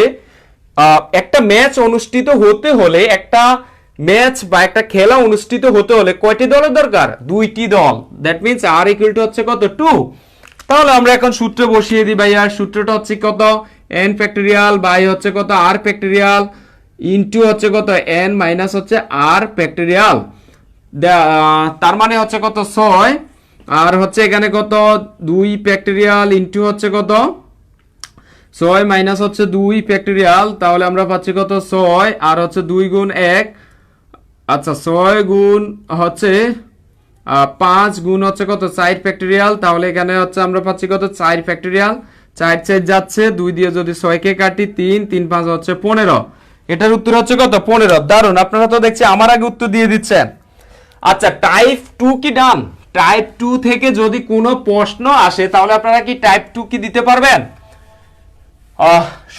একটা ম্যাচ অনুষ্ঠিত হতে হলে, একটা ম্যাচ বা একটা খেলা অনুষ্ঠিত হতে হলে কয়টি দলের দরকার? দুইটি দল। That means are equal to হচ্ছে কত? 2। তাহলে আমরা এখন সূত্র বসিয়ে দিই ভাইয়া। সূত্রটা হচ্ছে কত? n ফ্যাক্টরিয়াল বাই হচ্ছে কত? r ফ্যাক্টরিয়াল ইনটু হচ্ছে কত? n মাইনাস হচ্ছে r ফ্যাক্টরিয়াল। তার মানে হচ্ছে কত? 6 আর হচ্ছে এখানে কত? 2 ফ্যাক্টরিয়াল ইনটু হচ্ছে কত? 6 মাইনাস হচ্ছে 2 ফ্যাক্টরিয়াল। তাহলে আমরা পাচ্ছি কত? 6 আর হচ্ছে 2 গুণ 1। আচ্ছা 6 গুণ হচ্ছে 5 গুণ হচ্ছে কত? 4 ফ্যাক্টরিয়াল। তাহলে এখানে হচ্ছে আমরা পাচ্ছি কত? 4 ফ্যাক্টরিয়াল। 4 4 যাচ্ছে, 2 দিয়ে যদি 6 কে কাটি 3 3 5 হচ্ছে 15। এটার উত্তর হচ্ছে কত? 15। দারুন, আপনারা তো দেখছি আমার আগে উত্তর দিয়ে দিচ্ছেন। আচ্ছা টাইপ 2 কি ডান? টাইপ 2 থেকে যদি কোনো প্রশ্ন আসে তাহলে আপনারা কি টাইপ 2 কি দিতে পারবেন?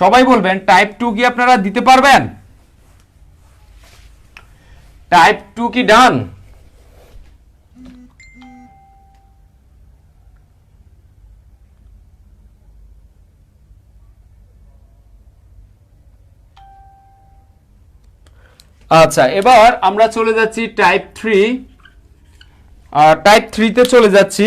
সবাই বলবেন টাইপ 2 কি আপনারা দিতে পারবেন? টাইপ 2 কি ডান? আচ্ছা এবার আমরা চলে যাচ্ছি টাইপ 3। টাইপ 3 তে চলে যাচ্ছি।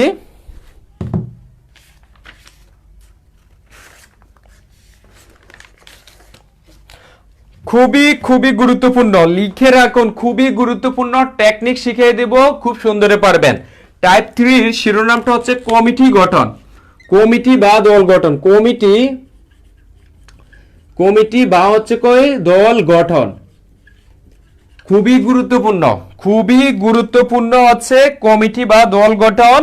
খুবই খুবই গুরুত্বপূর্ণ, লিখে রাখুন, খুবই গুরুত্বপূর্ণ টেকনিক শিখিয়ে দেব, খুব সুন্দরে পারবেন। টাইপ 3 এর শিরোনামটা হচ্ছে কমিটি গঠন, কমিটি বা দল গঠন, কমিটি বা হচ্ছে কই দল গঠন। খুবই গুরুত্বপূর্ণ, খুবই গুরুত্বপূর্ণ হচ্ছে কমিটি বা দল গঠন।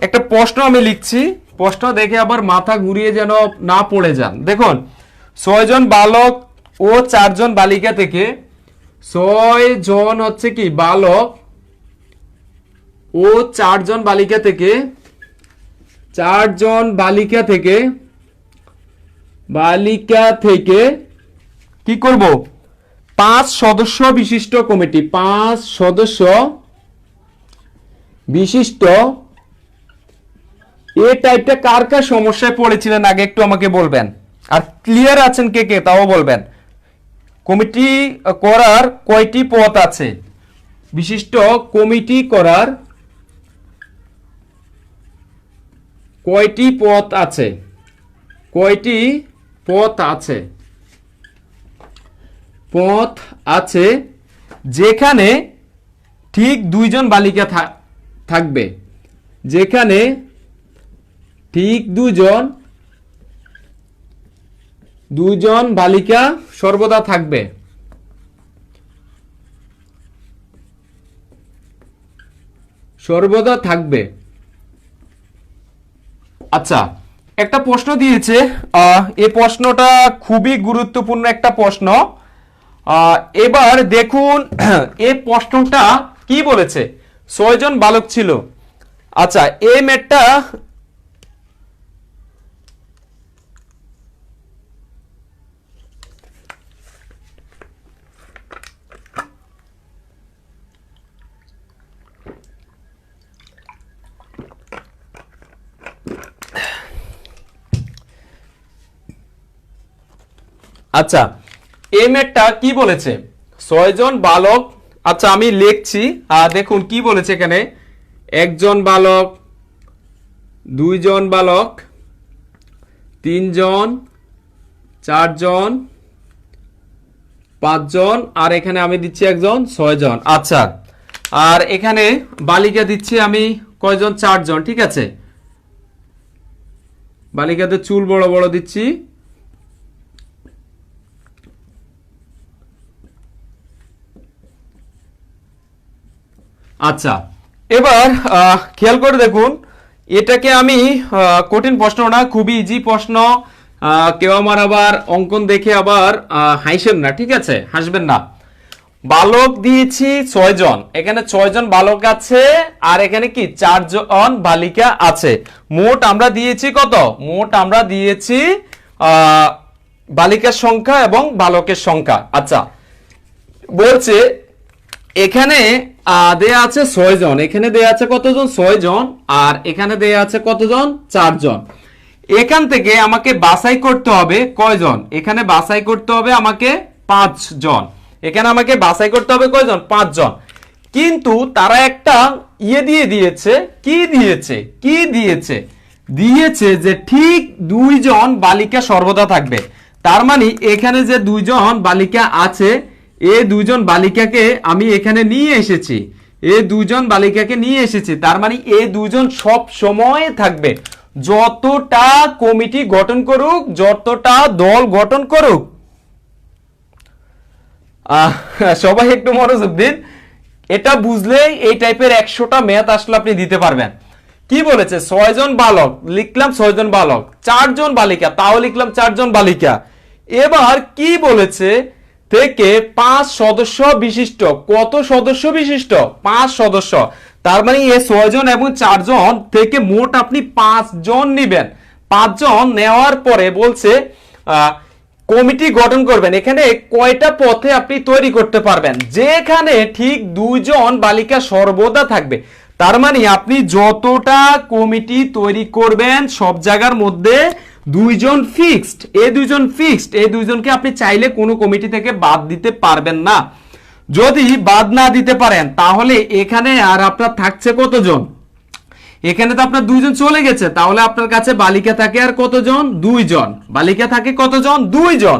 একটা প্রশ্ন আমি লিখছি, প্রশ্ন দেখে আবার মাথা ঘুরিয়ে যেন না পড়ে যান। দেখুন 6 জন বালক ও 4 জন বালিকা থেকে, 6 জন হচ্ছে কি বালক ও 4 জন বালিকা থেকে, 4 জন বালিকা থেকে কি করব? 5 সদস্য বিশিষ্ট কমিটি, 5 সদস্য বিশিষ্ট। এই টাইপটা কার কার সমস্যায় পড়েছিলেন আগে একটু আমাকে বলবেন, আর ক্লিয়ার আছেন কে কে তাও বলবেন। কমিটি করার কয়টি পথ আছে? বিশিষ্ট কমিটি করার কয়টি পথ আছে? কয়টি পথ আছে? পথ আছে যেখানে ঠিক 2 জন বালিকা থাকবে, যেখানে ঠিক 2 জন বালিকা সর্বদা থাকবে। সর্বদা থাকবে। আচ্ছা একটা প্রশ্ন দিয়েছে, এই প্রশ্নটা খুবই গুরুত্বপূর্ণ একটা প্রশ্ন। এবার দেখুন এই প্রশ্নটা কি বলেছে? 6 জন বালক ছিল। আচ্ছা এই ম্যাটটা আচ্ছা এই ম্যাটটা কি বলেছে? 6 জন বালক। আচ্ছা আমি লিখছি, দেখুন কি বলেছে এখানে। 1 জন বালক, 2 জন বালক, 3 জন, 4 জন, 5 জন, আর এখানে আমি দিচ্ছি একজন, 6 জন। আচ্ছা আর এখানে বালিকা দিচ্ছি আমি কয়জন? 4 জন। ঠিক আছে, বালিকাদের চুল বড় বড় দিচ্ছি। আচ্ছা এবার খেয়াল করে দেখুন, এটাকে আমি কঠিন প্রশ্ন না, খুবই ইজি প্রশ্ন। কেউ আমার আবার অঙ্কন দেখে আবার হাসবেন না, ঠিক আছে, হাসবেন না। বালক দিয়েছি 6 জন, এখানে 6 জন বালক আছে আর এখানে কি 4 জন বালিকা আছে। মোট আমরা দিয়েছি কত? মোট আমরা দিয়েছি বালিকার সংখ্যা এবং বালকের সংখ্যা। আচ্ছা বলছে এখানে দেয়া আছে 6 জন, এখানে দেয়া আছে কতজন? 6 জন, আর এখানে দেয়া আছে কতজন? 4 জন। এখান থেকে আমাকে বাছাই করতে হবে কয়জন, এখানে বাছাই করতে হবে আমাকে 5 জন, এখানে আমাকে বাছাই করতে হবে কয়জন, 5 জন। কিন্তু তারা একটা দিয়ে দিয়েছে, কি দিয়েছে, কি দিয়েছে, দিয়েছে যে ঠিক 2 জন বালিকা সর্বদা থাকবে। তার মানে এখানে যে 2 জন বালিকা আছে, এই 2 জন বালিকাকে আমি এখানে নিয়ে এসেছি, এই 2 জন বালিকাকে নিয়ে এসেছি। তার মানে এই 2 জন সব সময় থাকবে, যতটা কমিটি গঠন করুক, যতটা দল গঠন করুক। সবাই একটু মনোযোগ দিন, এটা বুঝলেই এই টাইপের 100টা ম্যাথ আসলে আপনি দিতে পারবেন। কি বলেছে, 6 জন বালক, লিখলাম 6 জন বালক, 4 জন বালিকা, তাও লিখলাম 4 জন বালিকা। এবার কি বলেছে, থেকে 5 সদস্য বিশিষ্ট, কত সদস্য বিশিষ্ট, 5 সদস্য। তার মানে এই 6 জন এবং 4 জন থেকে মোট আপনি 5 জন নেবেন। 5 জন নেওয়ার পরে বলছে কমিটি গঠন করবেন। এখানে কয়টা পথে আপনি তৈরি করতে পারবেন, যেখানে ঠিক 2 জন বালিকা সর্বদা থাকবে। তার মানে আপনি যতটা কমিটি তৈরি করবেন সব জায়গার মধ্যে 2 জন ফিক্সড, এই 2 জন ফিক্সড, এই 2 জনকে আপনি চাইলে কোনো কমিটি থেকে বাদ দিতে পারবেন না। যদি বাদ না দিতে পারেন তাহলে এখানে আর আপনার থাকছে কতজন, এখানে তো আপনার 2 জন চলে গেছে, তাহলে আপনার কাছে বালিকা থাকে আর কতজন, 2 জন, বালিকা থাকে কতজন, 2 জন।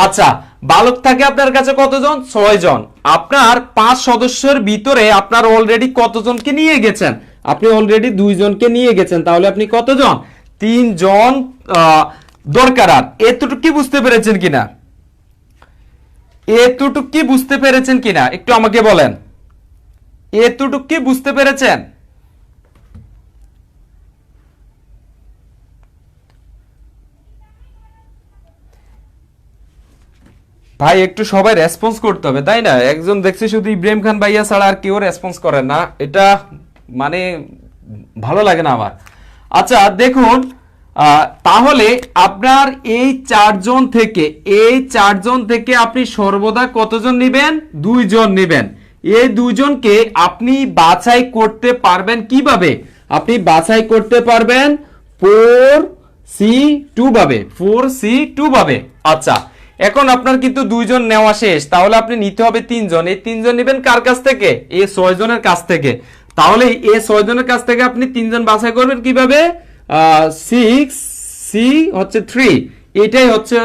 আচ্ছা, বালক থাকে আপনার কাছে কতজন, 6 জন। আপনার 5 সদস্যের ভিতরে আপনার অলরেডি কতজনকে নিয়ে গেছেন, আপনি অলরেডি 2 জনকে নিয়ে গেছেন, তাহলে আপনি কতজন, 3 জন দরকার। আর এতটুকু কি বুঝতে পেরেছেন কিনা, এতটুকু কি বুঝতে পেরেছেন কিনা একটু আমাকে বলেন, এতটুকু কি বুঝতে পেরেছেন? ভাই একটু সবাই রেসপন্স করতে হবে, তাই না? একজন দেখছি শুধু ইব্রাহিম খান ভাইয়া ছাড়া আর কেউ রেসপন্স করে না, এটা মানে ভালো লাগে না আমার। আচ্ছা দেখুন, তাহলে আপনার এই 4 জন থেকে, এই 4 জন থেকে আপনি সর্বদা কতজন নেবেন, 2 জন নেবেন। এই 2 জনকে আপনি বাছাই করতে পারবেন কিভাবে, আপনি বাছাই করতে পারবেন 4C2 ভাবে, 4C2 ভাবে। আচ্ছা এখন আপনার কিন্তু 2 জন নেওয়া শেষ, তাহলে আপনি নিতে হবে 3 জন। এই 3 জন নেবেন কার কাছ থেকে, এই 6 জনের কাছ থেকে। তাহলে এই 6 জনের কাছ থেকে আপনি 3 জন বাছাই করবেন কিভাবে, 6C হচ্ছে 3, এটাই হচ্ছে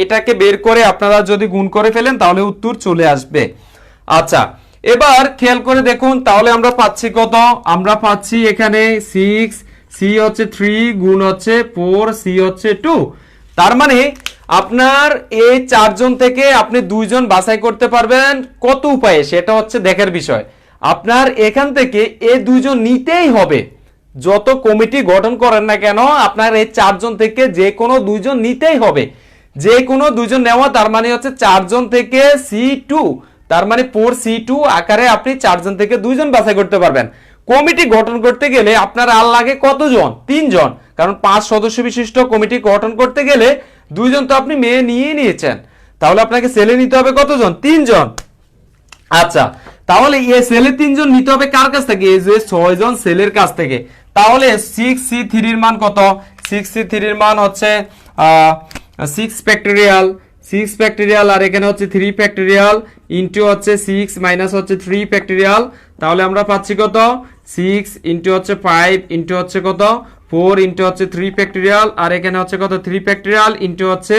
এটাকে বের করে আপনারা যদি গুণ করে ফেলেন তাহলে উত্তর চলে আসবে। আচ্ছা এবার খেয়াল করে দেখুন, তাহলে আমরা পাচ্ছি কত, আমরা পাচ্ছি এখানে 6C হচ্ছে 3 গুণ হচ্ছে 4C হচ্ছে 2। তার মানে আপনার এই 4 জন থেকে আপনি 2 জন বাছাই করতে পারবেন কত উপায়ে, সেটা হচ্ছে দেখার বিষয়। আপনার এখান থেকে এই 2 জন নিতেই হবে, যত কমিটি গঠন করেন না কেন আপনার এই 4 জন থেকে যে কোনো 2 জন নিতেই হবে, যে কোনো 2 জন নেওয়া। তার মানে হচ্ছে 4 জন থেকে C2, তার মানে 4C2 আকারে আপনি 4 জন থেকে 2 জন বাছাই করতে পারবেন। কমিটি গঠন করতে গেলে আপনার আর লাগে কতজন, 3 জন, কারণ 5 সদস্য বিশিষ্ট কমিটি গঠন করতে গেলে 2 জন তো আপনি মেয়ে নিয়ে নিয়েছেন, তাহলে আপনাকে ছেলে নিতে হবে কতজন, 3 জন। আচ্ছা তাহলে এই ছেলে 3 জন নিতে হবে কার কাছ থেকে, এই যে 6 জন ছেলের কাছ থেকে। তাহলে 6C3 এর মান কত, 6C3 এর মান হচ্ছে 6 ফ্যাক্টরিয়াল, 6 ফ্যাক্টরিয়াল আর এখানে হচ্ছে 3 ফ্যাক্টরিয়াল ইনটু হচ্ছে 6 মাইনাস হচ্ছে 3 ফ্যাক্টরিয়াল। তাহলে আমরা পাচ্ছি কত, 6 ইনটু হচ্ছে 5 ইনটু হচ্ছে কত 4 ইনটু হচ্ছে 3 ফ্যাক্টরিয়াল আর এখানে হচ্ছে কত 3 ফ্যাক্টরিয়াল ইনটু হচ্ছে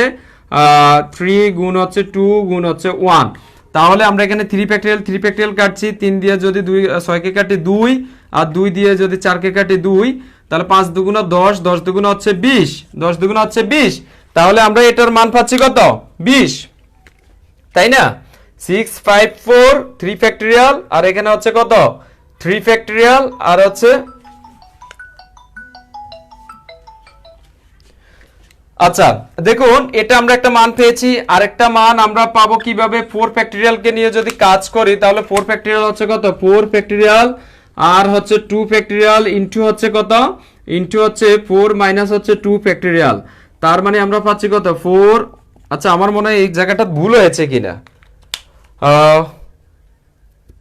3 গুণ হচ্ছে 2 গুণ হচ্ছে 1। তাহলে আমরা এখানে 3 ফ্যাক্টরিয়াল কাটছি, 3 দিয়ে যদি 6 কে কাটি 2 আর 2 দিয়ে যদি 4 কে কাটি 2, তাহলে 5 দুগুণা 10, 10 দুগুণা হচ্ছে 20, 10 দুগুণা হচ্ছে 20। তাহলে আমরা এটার মান পাচ্ছি কত, 20, তাই না? 6 5 4 3 ফ্যাক্টরিয়াল আর এখানে হচ্ছে কত 3 ফ্যাক্টরিয়াল আর হচ্ছে, আচ্ছা দেখুন এটা আমরা একটা মান পেয়েছি, আরেকটা মান আমরা পাবো কিভাবে, 4 ফ্যাক্টরিয়াল কে নিয়ে যদি কাজ করি তাহলে 4 ফ্যাক্টরিয়াল হচ্ছে কত, 4 ফ্যাক্টরিয়াল আর হচ্ছে 2 ফ্যাক্টরিয়াল ইনটু হচ্ছে কত, ইনটু হচ্ছে 4 মাইনাস হচ্ছে 2 ফ্যাক্টরিয়াল। তার মানে আমরা পাচ্ছি কত 4, আচ্ছা আমার মনে হয় এই জায়গাটা ভুল হয়েছে কিনা,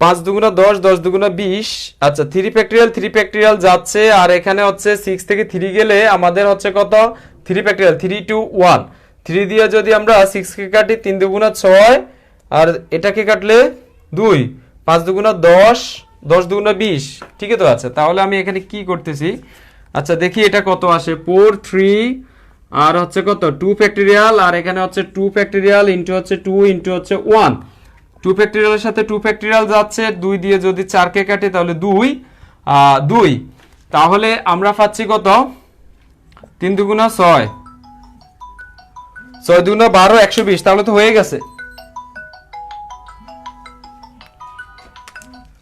5 দুগুণা 10, 10 দুগুণা 20। আচ্ছা 3 ফ্যাক্টরিয়াল যাচ্ছে, আর এখানে হচ্ছে 6 থেকে 3 গেলে আমাদের হচ্ছে কত, 3 ফ্যাক্টরিয়াল, 3 2 1। 3 দিয়ে যদি আমরা 6 কে কাটি, 3 দুগুণা 6, আর এটাকে কাটলে 2, 5 দুগুণা 10, 10 দুগুণা 20। ঠিকই তো আছে। তাহলে আমি এখানে কি করতেছি, আচ্ছা দেখি এটা কত আসে, 4 3 আর হচ্ছে কত 2 ফ্যাক্টরিয়াল, আর এখানে হচ্ছে 2 ফ্যাক্টরিয়াল ইনটু হচ্ছে 2 ইনটু হচ্ছে 1। 2 ফ্যাক্টরিয়ালের সাথে 2 ফ্যাক্টরিয়াল যাচ্ছে, 2 দিয়ে যদি 4 কে কাটি তাহলে 2 2। তাহলে আমরা পাচ্ছি কত, 3 দুগুণা 6, 6 দুগুণা 12, 120। তাহলে তো হয়ে গেছে।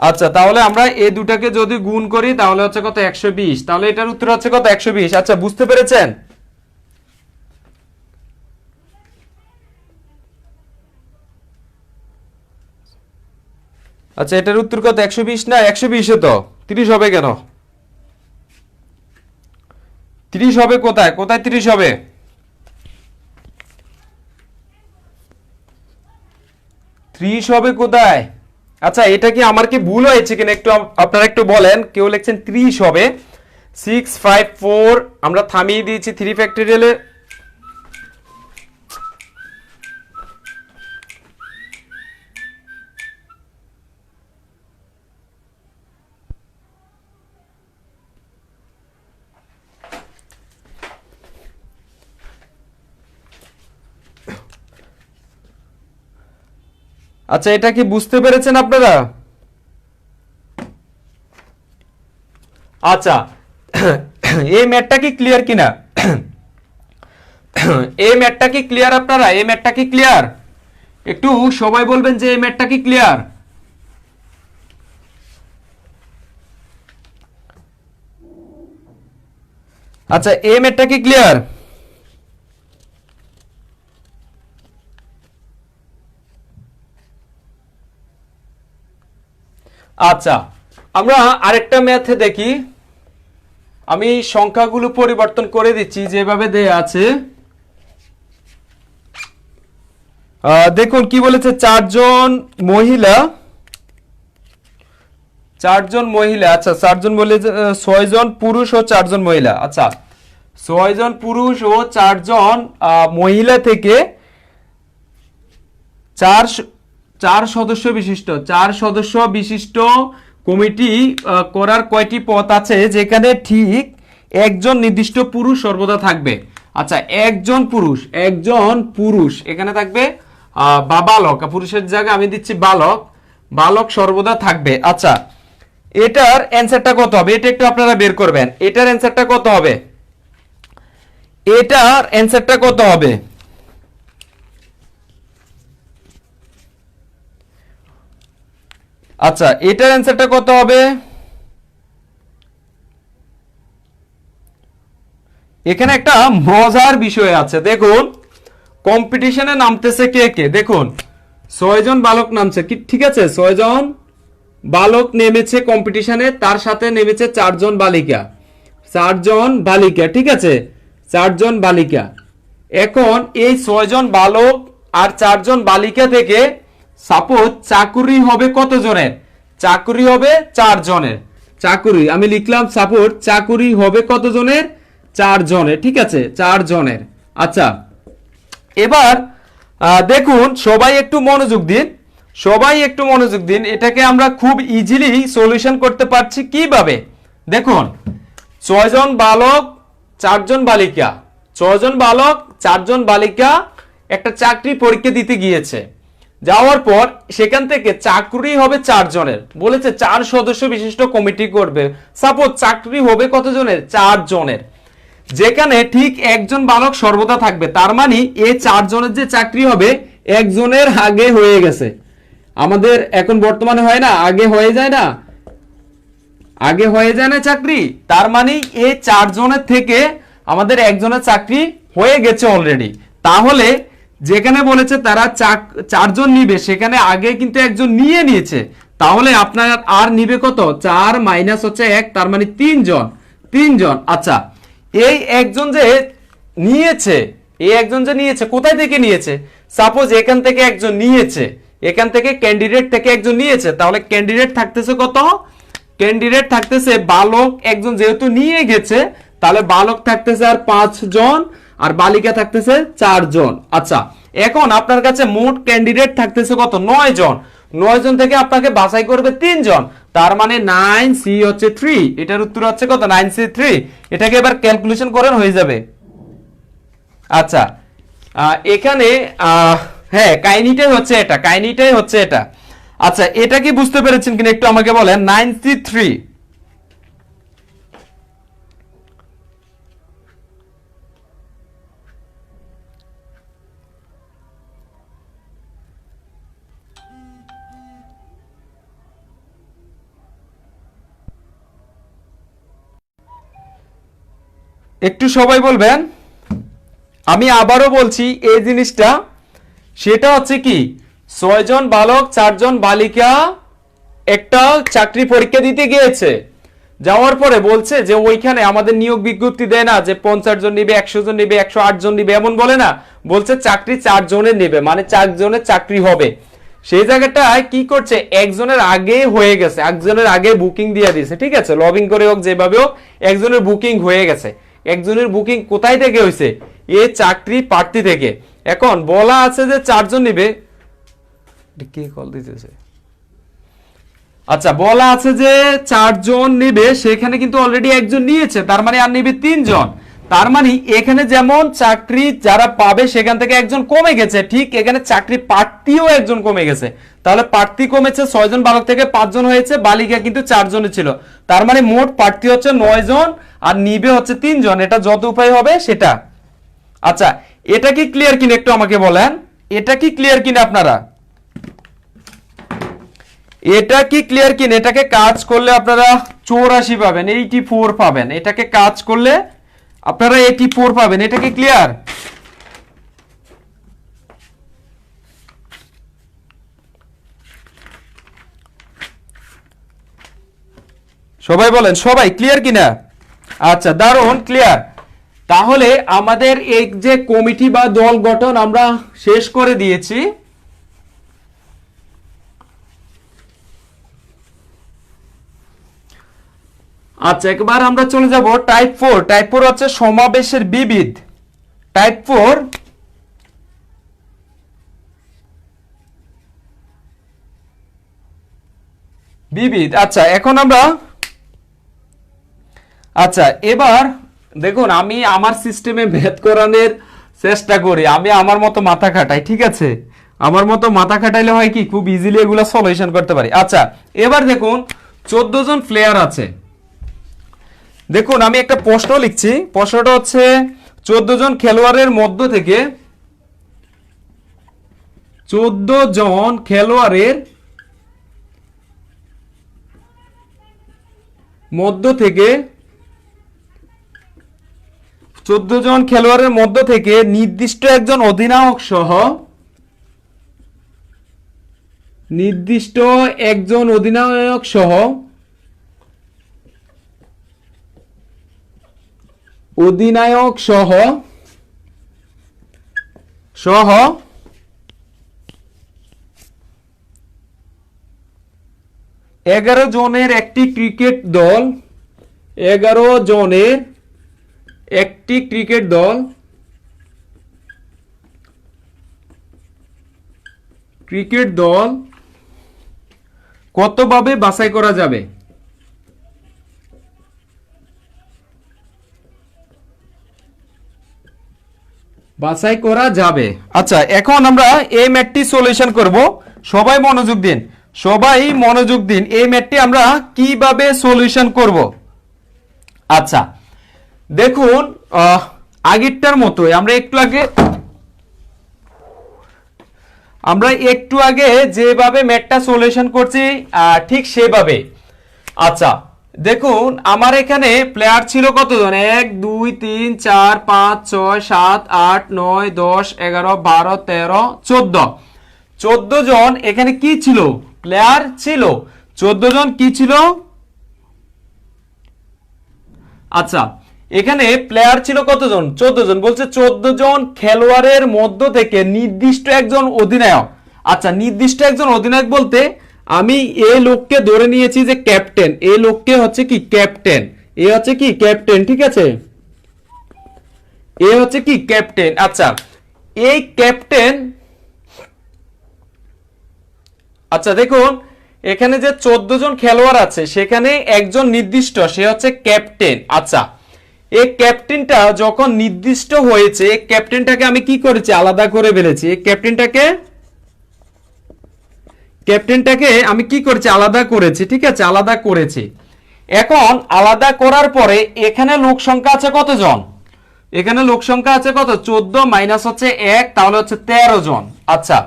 আচ্ছা তাহলে আমরা এই দুটাকে যদি গুণ করি তাহলে হচ্ছে কত, 120। তাহলে এটার উত্তর হচ্ছে কত, 120। আচ্ছা বুঝতে পেরেছেন? আচ্ছা এটার উত্তর কত, 120 না? 120 তো 30 হবে কেন? 30 হবে কোথায়, কোথায় 30 হবে? 30 হবে কোথায়? আচ্ছা এটা কি আমার কি ভুল হয়েছে কিনা একটু আপনারা একটু বলেন। কেউ লিখছেন 30 হবে, 6 5 4 আমরা থামিয়ে দিয়েছি 3 ফ্যাক্টরিয়ালে। আচ্ছা এটা কি বুঝতে পেরেছেন আপনারা? আচ্ছা এই ম্যাথটা কি ক্লিয়ার কিনা? এই ম্যাথটা কি ক্লিয়ার আপনারা? এই ম্যাথটা কি ক্লিয়ার? একটু সবাই বলবেন যে এই ম্যাথটা কি ক্লিয়ার? আচ্ছা এই ম্যাথটা কি ক্লিয়ার? আচ্ছা আমরা আরেকটা ম্যাথে দেখি। আমি সংখ্যাগুলো পরিবর্তন করে দিচ্ছি যেভাবে দেয়া আছে। দেখুন কি বলেছে, 4 জন মহিলা, 4 জন মহিলা, আচ্ছা 4 জন বলে 6 জন পুরুষ ও 4 জন মহিলা। আচ্ছা 6 জন পুরুষ ও 4 জন মহিলা থেকে 4 সদস্য বিশিষ্ট, 4 সদস্য বিশিষ্ট কমিটি করার কয়টি পথ আছে যেখানে ঠিক একজন নির্দিষ্ট পুরুষ সর্বদা থাকবে? আচ্ছা একজন পুরুষ এখানে থাকবে বা বালক, পুরুষের জায়গায় আমি দিচ্ছি বালক, বালক সর্বদা থাকবে। আচ্ছা এটার অ্যানসারটা কত হবে? এটা একটু আপনারা বের করবেন। এটার অ্যানসারটা কত হবে? এটার অ্যানসারটা কত হবে? আচ্ছা এটার অ্যানসারটা কত হবে? এখানে একটা মজার বিষয় আছে। দেখুন কম্পিটিশনে নামতেছে কে কে, দেখুন 6 জন বালক নামছে, কি ঠিক আছে? 6 জন বালক নেমেছে কম্পিটিশনে, তার সাথে নেমেছে 4 জন বালিকা, 4 জন বালিকা, ঠিক আছে? 4 জন বালিকা। এখন এই 6 জন বালক আর 4 জন বালিকা থেকে সাপোজ চাকুরি হবে কত জনের? চাকুরি হবে 4 জনের। চাকুরি আমি লিখলাম সাপোজ চাকুরি হবে কত জনের? 4 জনের, ঠিক আছে? 4 জনের। আচ্ছা এবার দেখুন সবাই একটু মনোযোগ দিন, সবাই একটু মনোযোগ দিন। এটাকে আমরা খুব ইজিলি সলিউশন করতে পারছি কিভাবে? দেখুন 6 জন বালক 4 জন বালিকা, 6 জন বালক 4 জন বালিকা একটা চাকরি পরীক্ষা দিতে গিয়েছে। যাওয়ার পর সেখান থেকে চাকরি হবে 4 জনের, বলেছে 4 সদস্য বিশিষ্ট কমিটি করবে। সাপোজ চাকরি হবে কত জনের? 4 জনের। যেখানে ঠিক একজন বালক সর্বদা থাকবে, তার মানে এই 4 জনের যে চাকরি হবে একজনের আগে হয়ে গেছে। আমাদের এখন বর্তমানে হয় না, আগে হয়ে যায় না, আগে হয়ে যায় না চাকরি। তার মানে এই 4 জনের থেকে আমাদের একজনের চাকরি হয়ে গেছে অলরেডি। তাহলে যেখানে বলেছে তারা 4 জন নিবে, সেখানে আগে কিন্তু একজন নিয়ে নিয়েছে। তাহলে আপনার আর নিবে কত? 4 মাইনাস হচ্ছে 1, তার মানে 3 জন, 3 জন। আচ্ছা এই একজন যে নিয়েছে, এই একজন যে নিয়েছে কোথায় থেকে নিয়েছে? সাপোজ এখান থেকে একজন নিয়েছে, এখান থেকে ক্যান্ডিডেট থেকে একজন নিয়েছে, তাহলে ক্যান্ডিডেট থাকতেছে কত? ক্যান্ডিডেট থাকতেছে বালক একজন যেহেতু নিয়ে গেছে, তাহলে বালক থাকতেছে আর 5 জন, আর বালিকা থাকতেছে 4 জন। আচ্ছা, এখন আপনার কাছে মোট ক্যান্ডিডেট থাকতেছে কত? 9 জন। 9 জন থেকে আপনাকে বাছাই করবে 3 জন, তার মানে 9C হচ্ছে 3। এটার উত্তর হচ্ছে কত? 9C3। এটাকে এবার ক্যালকুলেশন করেন, হয়ে যাবে। আচ্ছা, এখানে হ্যাঁ, কাহিনীটাই হচ্ছে এটা, কাহিনীটাই হচ্ছে এটা। আচ্ছা, এটা কি বুঝতে পেরেছেন কিনা একটু আমাকে বলেন। 9C3 একটু সবাই বলবেন। আমি আবারও বলছি এই জিনিসটা, সেটা হচ্ছে কি 6 জন বালক 4 জন বালিকা একটা চাকরি পরীক্ষা দিতে গিয়েছে। যাওয়ার পরে বলছে যে ওইখানে আমাদের নিয়োগ বিজ্ঞপ্তি দেয় না যে 50 জন নিবে, 100 জন নিবে, 108 জন নিবে, এমন বলে না, বলছে চাকরি 4 জনের নেবে, মানে 4 জনের চাকরি হবে। সেই জায়গাটায় কি করছে, একজনের আগে হয়ে গেছে, একজনের আগে বুকিং দিয়ে দিয়েছে, ঠিক আছে, লবিং করে হোক যেভাবে হোক একজনের বুকিং হয়ে গেছে। একজনের বুকিং কোথায় থেকে হয়েছে? এ চাকরি প্রার্থী থেকে। এখন বলা আছে যে 4 জন নিবে, কে কল দিতেছে? আচ্ছা, বলা আছে যে 4 জন নেবে, সেখানে কিন্তু অলরেডি একজন নিয়েছে, তার মানে আর নেবে 3 জন। তার মানে এখানে যেমন চাকরি যারা পাবে সেখান থেকে একজন কমে গেছে, ঠিক এখানে চাকরি প্রার্থীও একজন কমে গেছে। তাহলে প্রার্থী কমেছে 6 জন বালক থেকে 5 জন হয়েছে, বালিকা কিন্তু 4 জনই ছিল। তার মানে মোট প্রার্থী হচ্ছে 9 জন আর নিবে হচ্ছে 3 জন। এটা যত উপায় হবে সেটা। আচ্ছা, এটা কি ক্লিয়ার কিনা একটু আমাকে বলেন। এটা কি ক্লিয়ার কিনা আপনারা? এটা কি ক্লিয়ার কিনা? এটাকে কাজ করলে আপনারা 84 পাবেন, 84 পাবেন। এটাকে কাজ করলে আপনারা 84 পাবেন। এটা কি ক্লিয়ার? সবাই বলেন, সবাই ক্লিয়ার কিনা? আচ্ছা, দারুণ ক্লিয়ার। তাহলে আমাদের এই যে কমিটি বা দল গঠন আমরা শেষ করে দিয়েছি। আচ্ছা, একবার আমরা চলে যাব টাইপ 4। টাইপ 4 হচ্ছে সমাবেশের বিবিধ। টাইপ 4 বিবিধ। আচ্ছা, এখন আমরা আচ্ছা এবার দেখুন, আমি আমার সিস্টেমে ভেদ করানোর চেষ্টা করি, আমি আমার মতো মাথা খাটাই, ঠিক আছে? আমার মতো মাথা খাটাইলে হয় কি, খুব ইজিলি এগুলো সলিউশন করতে পারি। আচ্ছা, এবার দেখুন 14 জন প্লেয়ার আছে। দেখুন, আমি একটা প্রশ্ন লিখছি। প্রশ্নটা হচ্ছে 14 জন খেলোয়াড়ের মধ্য থেকে 14 জন খেলোয়াড়ের মধ্য থেকে 14 জন খেলোয়াড়ের মধ্য থেকে নির্দিষ্ট একজন অধিনায়ক সহ অধিনায়ক সহ 11 জনের একটি ক্রিকেট দল, 11 জনের একটি ক্রিকেট দল কতভাবে বাছাই করা যাবে? বাছাই করা যাবে। আচ্ছা, এখন আমরা এই ম্যাথটি সলিউশন করব। সবাই মনোযোগ দিন, সবাই মনোযোগ দিন। এই ম্যাথটি আমরা কিভাবে সলিউশন করব? আচ্ছা, দেখুন আগেরটার মতোই আমরা একটু আগে যেভাবে ম্যাথটা সলিউশন করছি ঠিক সেভাবে। আচ্ছা, দেখুন আমার এখানে প্লেয়ার ছিল কতজন? 1 2 3 4 5 6 7 8 9 10 11 12 13 14। 14 জন এখানে কি ছিল? প্লেয়ার ছিল। 14 জন কি ছিল? আচ্ছা, এখানে প্লেয়ার ছিল কতজন? 14 জন। বলছে 14 জন খেলোয়াড়ের মধ্য থেকে নির্দিষ্ট একজন অধিনায়ক। আচ্ছা, নির্দিষ্ট একজন অধিনায়ক বলতে আমি এই লোককে ধরে নিয়েছি যে ক্যাপ্টেন, এই লোককে হচ্ছে কি ক্যাপ্টেন, এ হচ্ছে কি ক্যাপ্টেন, ঠিক আছে, এ হচ্ছে কি ক্যাপ্টেন। আচ্ছা, এই ক্যাপ্টেন, আচ্ছা দেখুন এখানে যে 14 জন খেলোয়াড় আছে সেখানে একজন নির্দিষ্ট, সে হচ্ছে ক্যাপ্টেন। আচ্ছা, এই ক্যাপ্টেনটা যখন নির্দিষ্ট হয়েছে, ক্যাপ্টেনটাকে আমি কি করেছি, আলাদা করে ফেলেছি। এই ক্যাপ্টেনটাকে আমি কি করেছি, আলাদা করেছি, ঠিক আছে, আলাদা করেছি। এখন আলাদা করার পরে এখানে লোক সংখ্যা আছে কতজন, এখানে লোক সংখ্যা আছে কত, 14 মাইনাস হচ্ছে 1, তাহলে হচ্ছে 13 জন। আচ্ছা,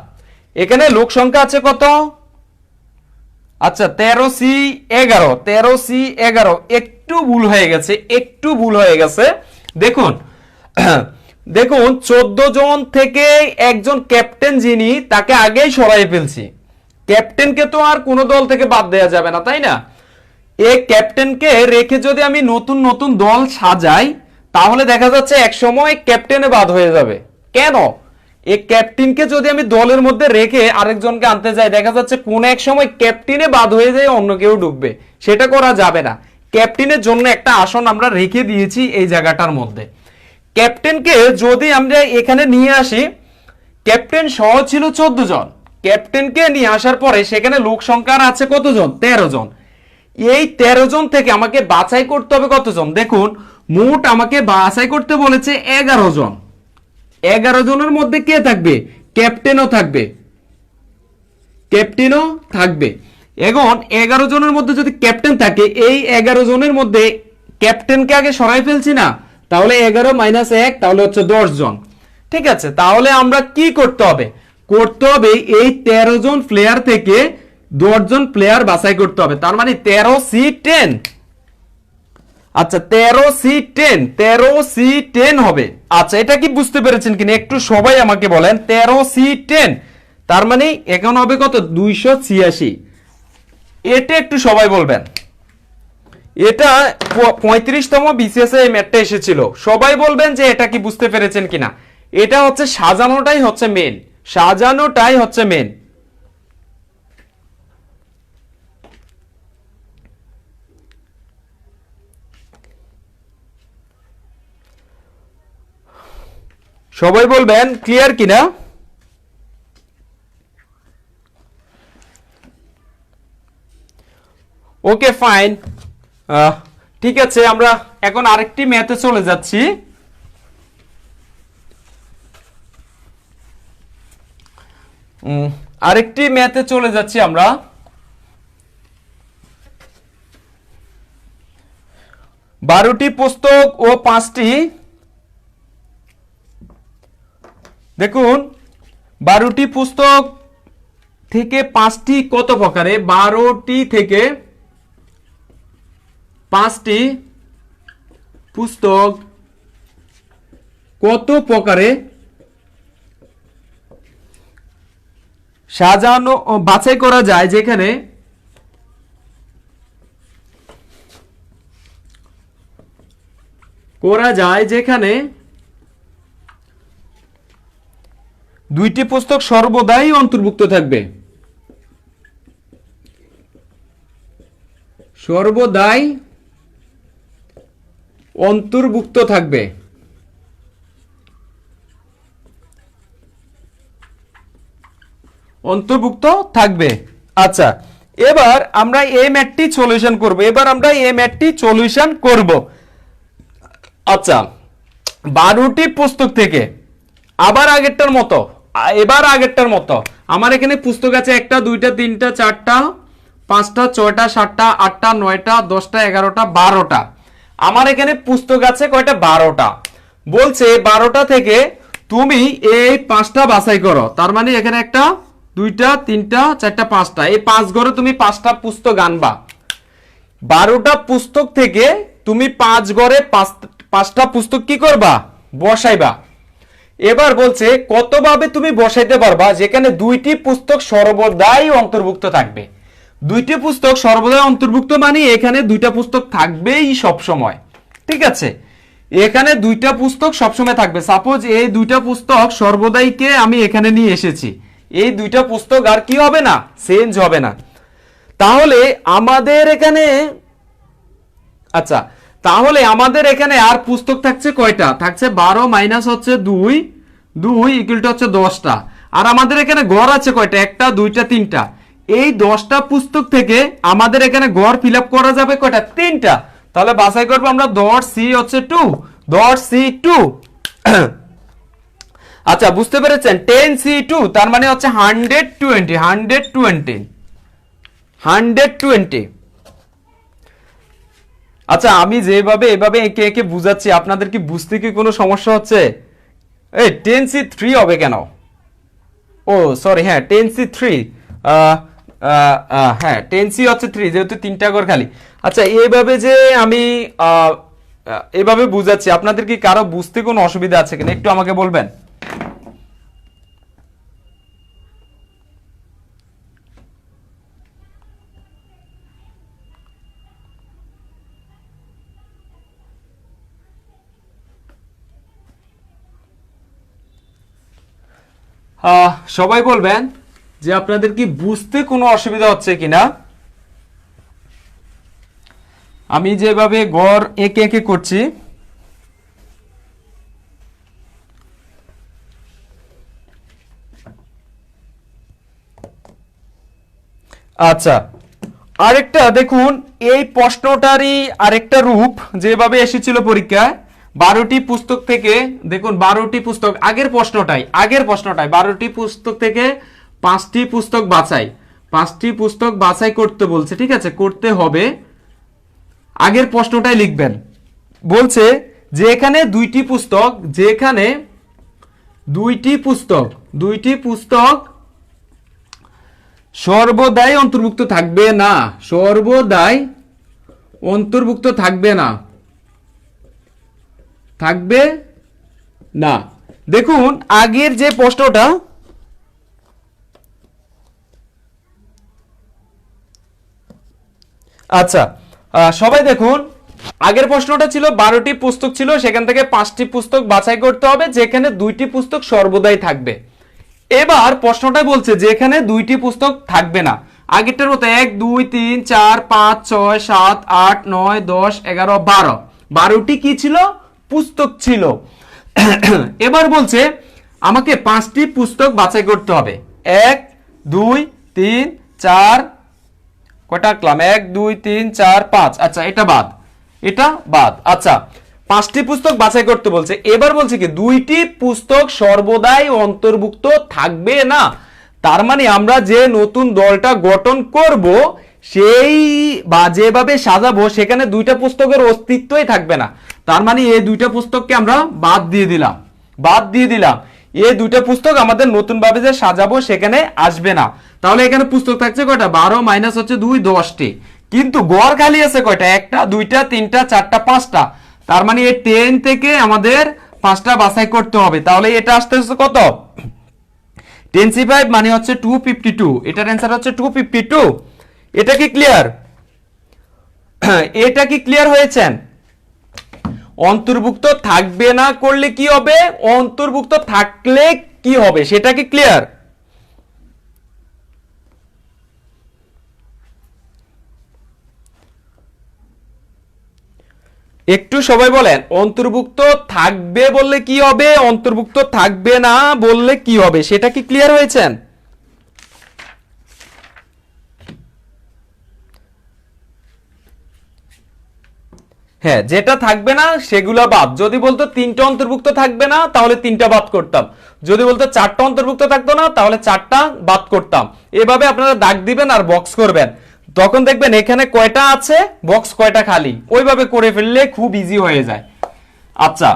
এখানে লোক সংখ্যা আছে কত, আচ্ছা 13C11, একটু ভুল হয়ে গেছে, একটু ভুল হয়ে গেছে। দেখুন দেখুন 14 জন থেকে একজন ক্যাপ্টেন যিনি, তাকে আগেই সরাই ফেলছি। ক্যাপ্টেনকে তো আর কোনো দল থেকে বাদ দেওয়া যাবে না, তাই না? এই ক্যাপ্টেনকে রেখে যদি আমি নতুন নতুন দল সাজাই তাহলে দেখা যাচ্ছে এক সময় ক্যাপ্টেনে বাদ হয়ে যাবে। কেন? এই ক্যাপ্টেনকে যদি আমি দলের মধ্যে রেখে আরেকজনকে আনতে যাই, দেখা যাচ্ছে কোন এক সময় ক্যাপ্টেনে বাদ হয়ে যায়, অন্য কেউ ঢুকবে, সেটা করা যাবে না। ক্যাপ্টেনের জন্য একটা আসন আমরা রেখে দিয়েছি এই জায়গাটার মধ্যে। ক্যাপ্টেনকে যদি আমরা এখানে নিয়ে আসি, ক্যাপ্টেন সহ ছিল 14 জন, ক্যাপ্টেনকে নিয়ে আসার পরে সেখানে লোক সংখ্যা আছে কতজন, 13 জন। এই 13 জন থেকে আমাকে বাছাই করতে হবে কতজন, দেখুন মোট আমাকে বাছাই করতে বলেছে 11 জন। 11 জনের মধ্যে কে থাকবে, ক্যাপ্টেনও থাকবে, ক্যাপ্টেনও থাকবে। এখন 11 জনের মধ্যে যদি ক্যাপ্টেন থাকে, এই 11 জনের মধ্যে ক্যাপ্টেনকে আগে সরাই ফেলছি না, তাহলে 11 মাইনাস 1, তাহলে হচ্ছে 10 জন, ঠিক আছে। তাহলে আমরা কি করতে হবে, এই 13 জন প্লেয়ার থেকে 10 জন প্লেয়ার বাছাই করতে হবে, তার মানে 13C10। আচ্ছা 13C10 হবে। আচ্ছা, এটা কি বুঝতে পেরেছেন কিনা একটু সবাই আমাকে বলেন। 13C10 তার মানে এখন হবে কত, 286। এটা একটু সবাই বলবেন। এটা 35তম বিসিএস এই ম্যাচটা এসেছিল, সবাই বলবেন যে এটা কি বুঝতে পেরেছেন কিনা। এটা হচ্ছে সাজানোটাই হচ্ছে মেন, সাজানোটাই হচ্ছে মেন। সবাই বলবেন ক্লিয়ার কিনা। ওকে ফাইন, ঠিক আছে, আমরা এখন আরেকটি ম্যাথে চলে যাচ্ছি। আরেকটি ম্যাথে চলে যাচ্ছি আমরা। বারোটি পুস্তক ও 5টি, দেখুন 12টি পুস্তক থেকে 5টি কত প্রকারে, 12টি থেকে 5টি পুস্তক কত প্রকারে সাজানো ও বাছাই করা যায়, যেখানে দুইটি পুস্তক সর্বদাই অন্তর্ভুক্ত থাকবে, সর্বদাই অন্তর্ভুক্ত থাকবে। অন্তর্ভুক্ত থাকবে। আচ্ছা, এবার আমরা এই ম্যাথটি সলিউশন করব। আচ্ছা, 12টি পুস্তক থেকে আবার আগেরটার মতো আমার এখানে পুস্তক আছে 1টা 2টা 3টা 4টা 5টা 6টা 7টা 8টা 9টা 10টা 11টা 12টা। আমার এখানে পুস্তক আছে কয়টা, 12টা। বলছে 12টা থেকে তুমি এই 5টা বাছাই করো, তার মানে এখানে 1টা 2টা 3টা 4টা 5টা, এই 5 ঘরে তুমি 5টা পুস্তক আনবা। 12টা পুস্তক থেকে তুমি 5 ঘরে 5টা পুস্তক কি করবা, বসাইবা। এবার বলছে কতভাবে তুমি বসাইতে পারবা, যেখানে 2টি পুস্তক সর্বদাই অন্তর্ভুক্ত থাকবে। 2টি পুস্তক সর্বদাই অন্তর্ভুক্ত মানে এখানে 2টা পুস্তক থাকবেই সব সময়, ঠিক আছে। এখানে 2টা পুস্তক সবসময় থাকবে। সাপোজ এই 2টা পুস্তক সর্বদাইকে আমি এখানে নিয়ে এসেছি, এই দুইটা পুস্তক আর কি হবে না, চেঞ্জ হবে না। তাহলে আমাদের এখানে, আচ্ছা তাহলে আমাদের এখানে আর পুস্তক থাকছে কয়টা, থাকছে 12 মাইনাস হচ্ছে 2, 2 ইকুয়াল টু হচ্ছে 10টা। আর আমাদের এখানে গড় আছে কয়টা, একটা, দুইটা, তিনটা। এই 10টা পুস্তক থেকে আমাদের এখানে গড় ফিল আপ করা যাবে কয়টা, 3টা। তাহলে বাছাই করবো আমরা, ডট সি হচ্ছে 2, ডট সি 2। আচ্ছা বুঝতে পেরেছেন, 10C2 তার মানে হচ্ছে 120, 120, 120। আচ্ছা আমি যেভাবে এভাবে একে একে বুঝাচ্ছি, আপনাদের কি বুঝতে কি কোনো সমস্যা হচ্ছে? এই 10C3 হবে কেন? ও সরি, হ্যাঁ 10C3, হ্যাঁ 10C হচ্ছে 3, যেহেতু 3টা ঘর খালি। আচ্ছা এইভাবে যে আমি এভাবে বুঝাচ্ছি, আপনাদের কি কারো বুঝতে কোনো অসুবিধা আছে কিনা একটু আমাকে বলবেন? সবাই বলবেন যে আপনাদের কি বুঝতে কোনো অসুবিধা হচ্ছে কিনা। আমি যেভাবে গড় একে একে করছি, আচ্ছা আরেকটা দেখুন, এই প্রশ্নটারই আরেকটা রূপ যেভাবে এসেছিল পরীক্ষায়, 12টি পুস্তক থেকে, দেখুন 12টি পুস্তক, আগের প্রশ্নটাই 12টি পুস্তক থেকে 5টি পুস্তক বাছাই, 5টি পুস্তক বাছাই করতে বলছে, ঠিক আছে, করতে হবে। আগের প্রশ্নটাই লিখবেন, বলছে যে এখানে দুইটি পুস্তক, যেখানে দুইটি পুস্তক সর্বদাই অন্তর্ভুক্ত থাকবে না, সর্বদাই অন্তর্ভুক্ত থাকবে না, থাকবে না। দেখুন আগের যে প্রশ্নটা, আচ্ছা সবাই দেখুন, আগের প্রশ্নটা ছিল 12টি পুস্তক ছিল, সেখান থেকে 5টি পুস্তক বাছাই করতে হবে যেখানে দুইটি পুস্তক সর্বদাই থাকবে। এবার প্রশ্নটা বলছে যে এখানে দুইটি পুস্তক থাকবে না, আগেরটার মতো 1 2 3 4 5 6 7 8 9 10 11 12, 12টি কি ছিল, পুস্তক ছিল। এবার বলছে আমাকে 5টি পুস্তক বাছাই করতে হবে, 1 2 3 4, কয়টা আঁকলাম, 1 2 3 4 5, আচ্ছা এটা বাদ, এটা বাদ। আচ্ছা 5টি পুস্তক বাছাই করতে বলছে, এবার বলছে কি দুইটি পুস্তক সর্বদাই অন্তর্ভুক্ত থাকবে না। তার মানে আমরা যে নতুন দলটা গঠন করব, সেই বা যেভাবে সাজাবো সেখানে দুইটা পুস্তকের অস্তিত্বই থাকবে না। তার মানে এই দুইটা পুস্তককে আমরা বাদ দিয়ে দিলাম, এই দুইটা পুস্তক আমাদের নতুন ভাবে যে সাজাবো সেখানে আসবে না। তাহলে এখানে পুস্তক থাকছে কয়টা, 12 মাইনাস হচ্ছে 2, 10টি। কিন্তু গড় খালি আছে কয়টা, একটা, দুইটা, তিনটা, চারটা, 5টা। তার মানে এই 10 থেকে আমাদের 5টা বাছাই করতে হবে। তাহলে এটা আসতে হচ্ছে কত, 10C5 মানে হচ্ছে 252, এটার অ্যান্সার হচ্ছে 252। এটা কি ক্লিয়ার? এটা কি ক্লিয়ার হয়েছেন? অন্তর্ভুক্ত থাকবে না করলে কি হবে, অন্তর্ভুক্ত থাকলে কি হবে, সেটা কি ক্লিয়ার? একটু সবাই বলেন, অন্তর্ভুক্ত থাকবে বললে কি হবে, অন্তর্ভুক্ত থাকবে না বললে কি হবে, সেটা কি ক্লিয়ার হয়েছেন? হ্যাঁ যেটা থাকবে না সেগুলো বাদ। যদি বলতো 3টা অন্তর্ভুক্ত থাকবে না তাহলে 3টা বাদ করতাম, যদি বলতো 4টা অন্তর্ভুক্ত থাকতো না তাহলে 4টা বাদ করতাম। এভাবে আপনারা দাগ দিবেন আর বক্স করবেন, তখন দেখবেন এখানে কয়টা আছে, বক্স কয়টা খালি, ওইভাবে করে ফেললে খুব ইজি হয়ে যায়। আচ্ছা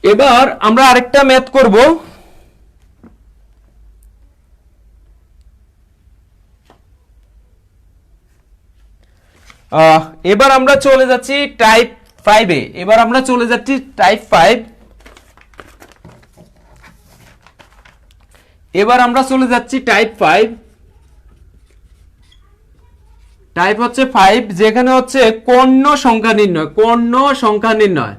এবার আমরা আরেকটা ম্যাথ করব। এবার আমরা চলে যাচ্ছি টাইপ 5-এ, এবার আমরা চলে যাচ্ছি টাইপ 5। এবার আমরা চলে যাচ্ছি টাইপ 5। টাইপ হচ্ছে 5, যেখানে হচ্ছে কর্ণ সংখ্যা নির্ণয়, কর্ণ সংখ্যা নির্ণয়।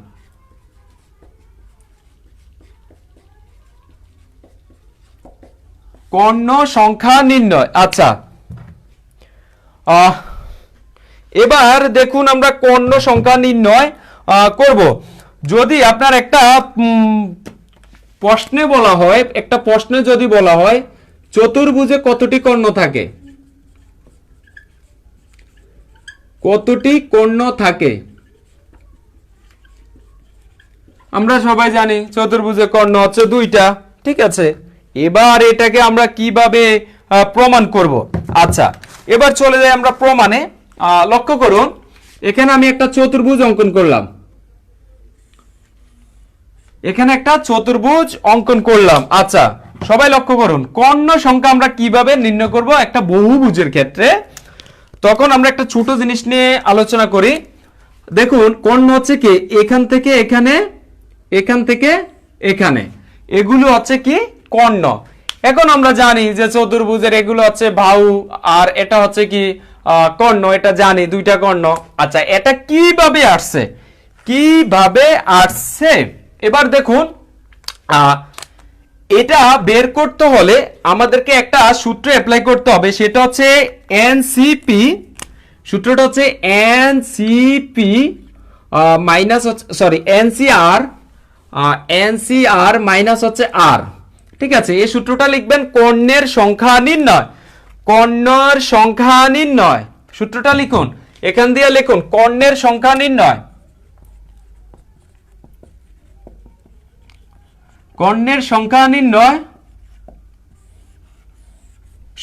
কর্ণ সংখ্যা নির্ণয়। আচ্ছা, এবার দেখুন আমরা কর্ণ সংখ্যা নির্ণয় করব। যদি আপনার একটা প্রশ্নে বলা হয়, একটা প্রশ্নে যদি বলা হয় চতুর্ভুজে কতটি কর্ণ থাকে, কতটি কর্ণ থাকে, আমরা সবাই জানি চতুর্ভুজে কর্ণ হচ্ছে 2টা। ঠিক আছে, এবার এটাকে আমরা কিভাবে প্রমাণ করব? আচ্ছা, এবার চলে যাই আমরা প্রমাণে। লক্ষ্য করুন, এখানে আমি একটা চতুর্ভুজ অঙ্কন করলাম, এখানে একটা চতুর্ভুজ অঙ্কন করলাম। আচ্ছা, সবাই লক্ষ্য করুন, কর্ণ সংখ্যা আমরা কিভাবে নির্ণয় করব একটা বহুভুজের ক্ষেত্রে। তখন আমরা একটা ছোট জিনিস নিয়ে আলোচনা করি। দেখুন, কর্ণ হচ্ছে কি এখান থেকে এখানে, এখান থেকে এখানে, এগুলো হচ্ছে কি কর্ণ। এখন আমরা জানি যে চতুর্ভুজের এগুলো হচ্ছে বাহু, আর এটা হচ্ছে কি কর্ণ, এটা জানি 2টা কর্ণ। আচ্ছা, এটা কিভাবে আসছে, কিভাবে আসছে? এবার দেখুন, এটা বের করতে হলে আমাদেরকে একটা সূত্র অ্যাপ্লাই করতে হবে, সেটা হচ্ছে এনসিপি। সূত্রটা হচ্ছে NCP minus sorry NCR, NCR minus হচ্ছে আর। ঠিক আছে, এই সূত্রটা লিখবেন কর্ণের সংখ্যা নির্ণয়, কর্ণের সংখ্যা নির্ণয়। সূত্রটা লিখুন, এখান দিয়ে লিখুন কর্ণের সংখ্যা নির্ণয়, কর্ণের সংখ্যা নির্ণয়।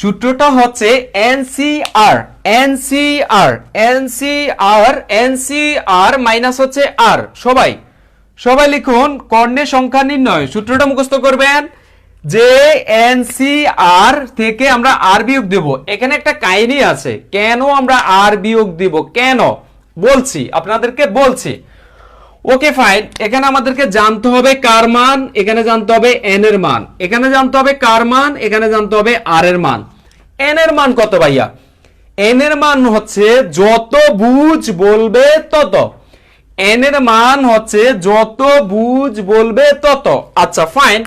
সূত্রটা হচ্ছে NCR, NCR, NCR, NCR minus হচ্ছে আর। সবাই সবাই লিখুন কর্ণের সংখ্যা নির্ণয়। সূত্রটা মুখস্থ করবেন যে এনসিআর থেকে আমরা আর বিয়োগ দেব। এখানে একটা কাহিনী আছে, কেন আমরা আর বিয়োগ দিব, কেন বলছি আপনাদেরকে, বলছি। ওকে ফাইন, এখানে আমাদেরকে জানতে হবে কার মান, এখানে জানতে হবে এন এর মান, এখানে জানতে হবে কার মান, এখানে জানতে হবে আর এর মান। এন এর মান কত ভাইয়া? এন এর মান হচ্ছে যত ভুজ বলবে তত, এন এর মান হচ্ছে যত ভুজ বলবে তত। আচ্ছা ফাইন,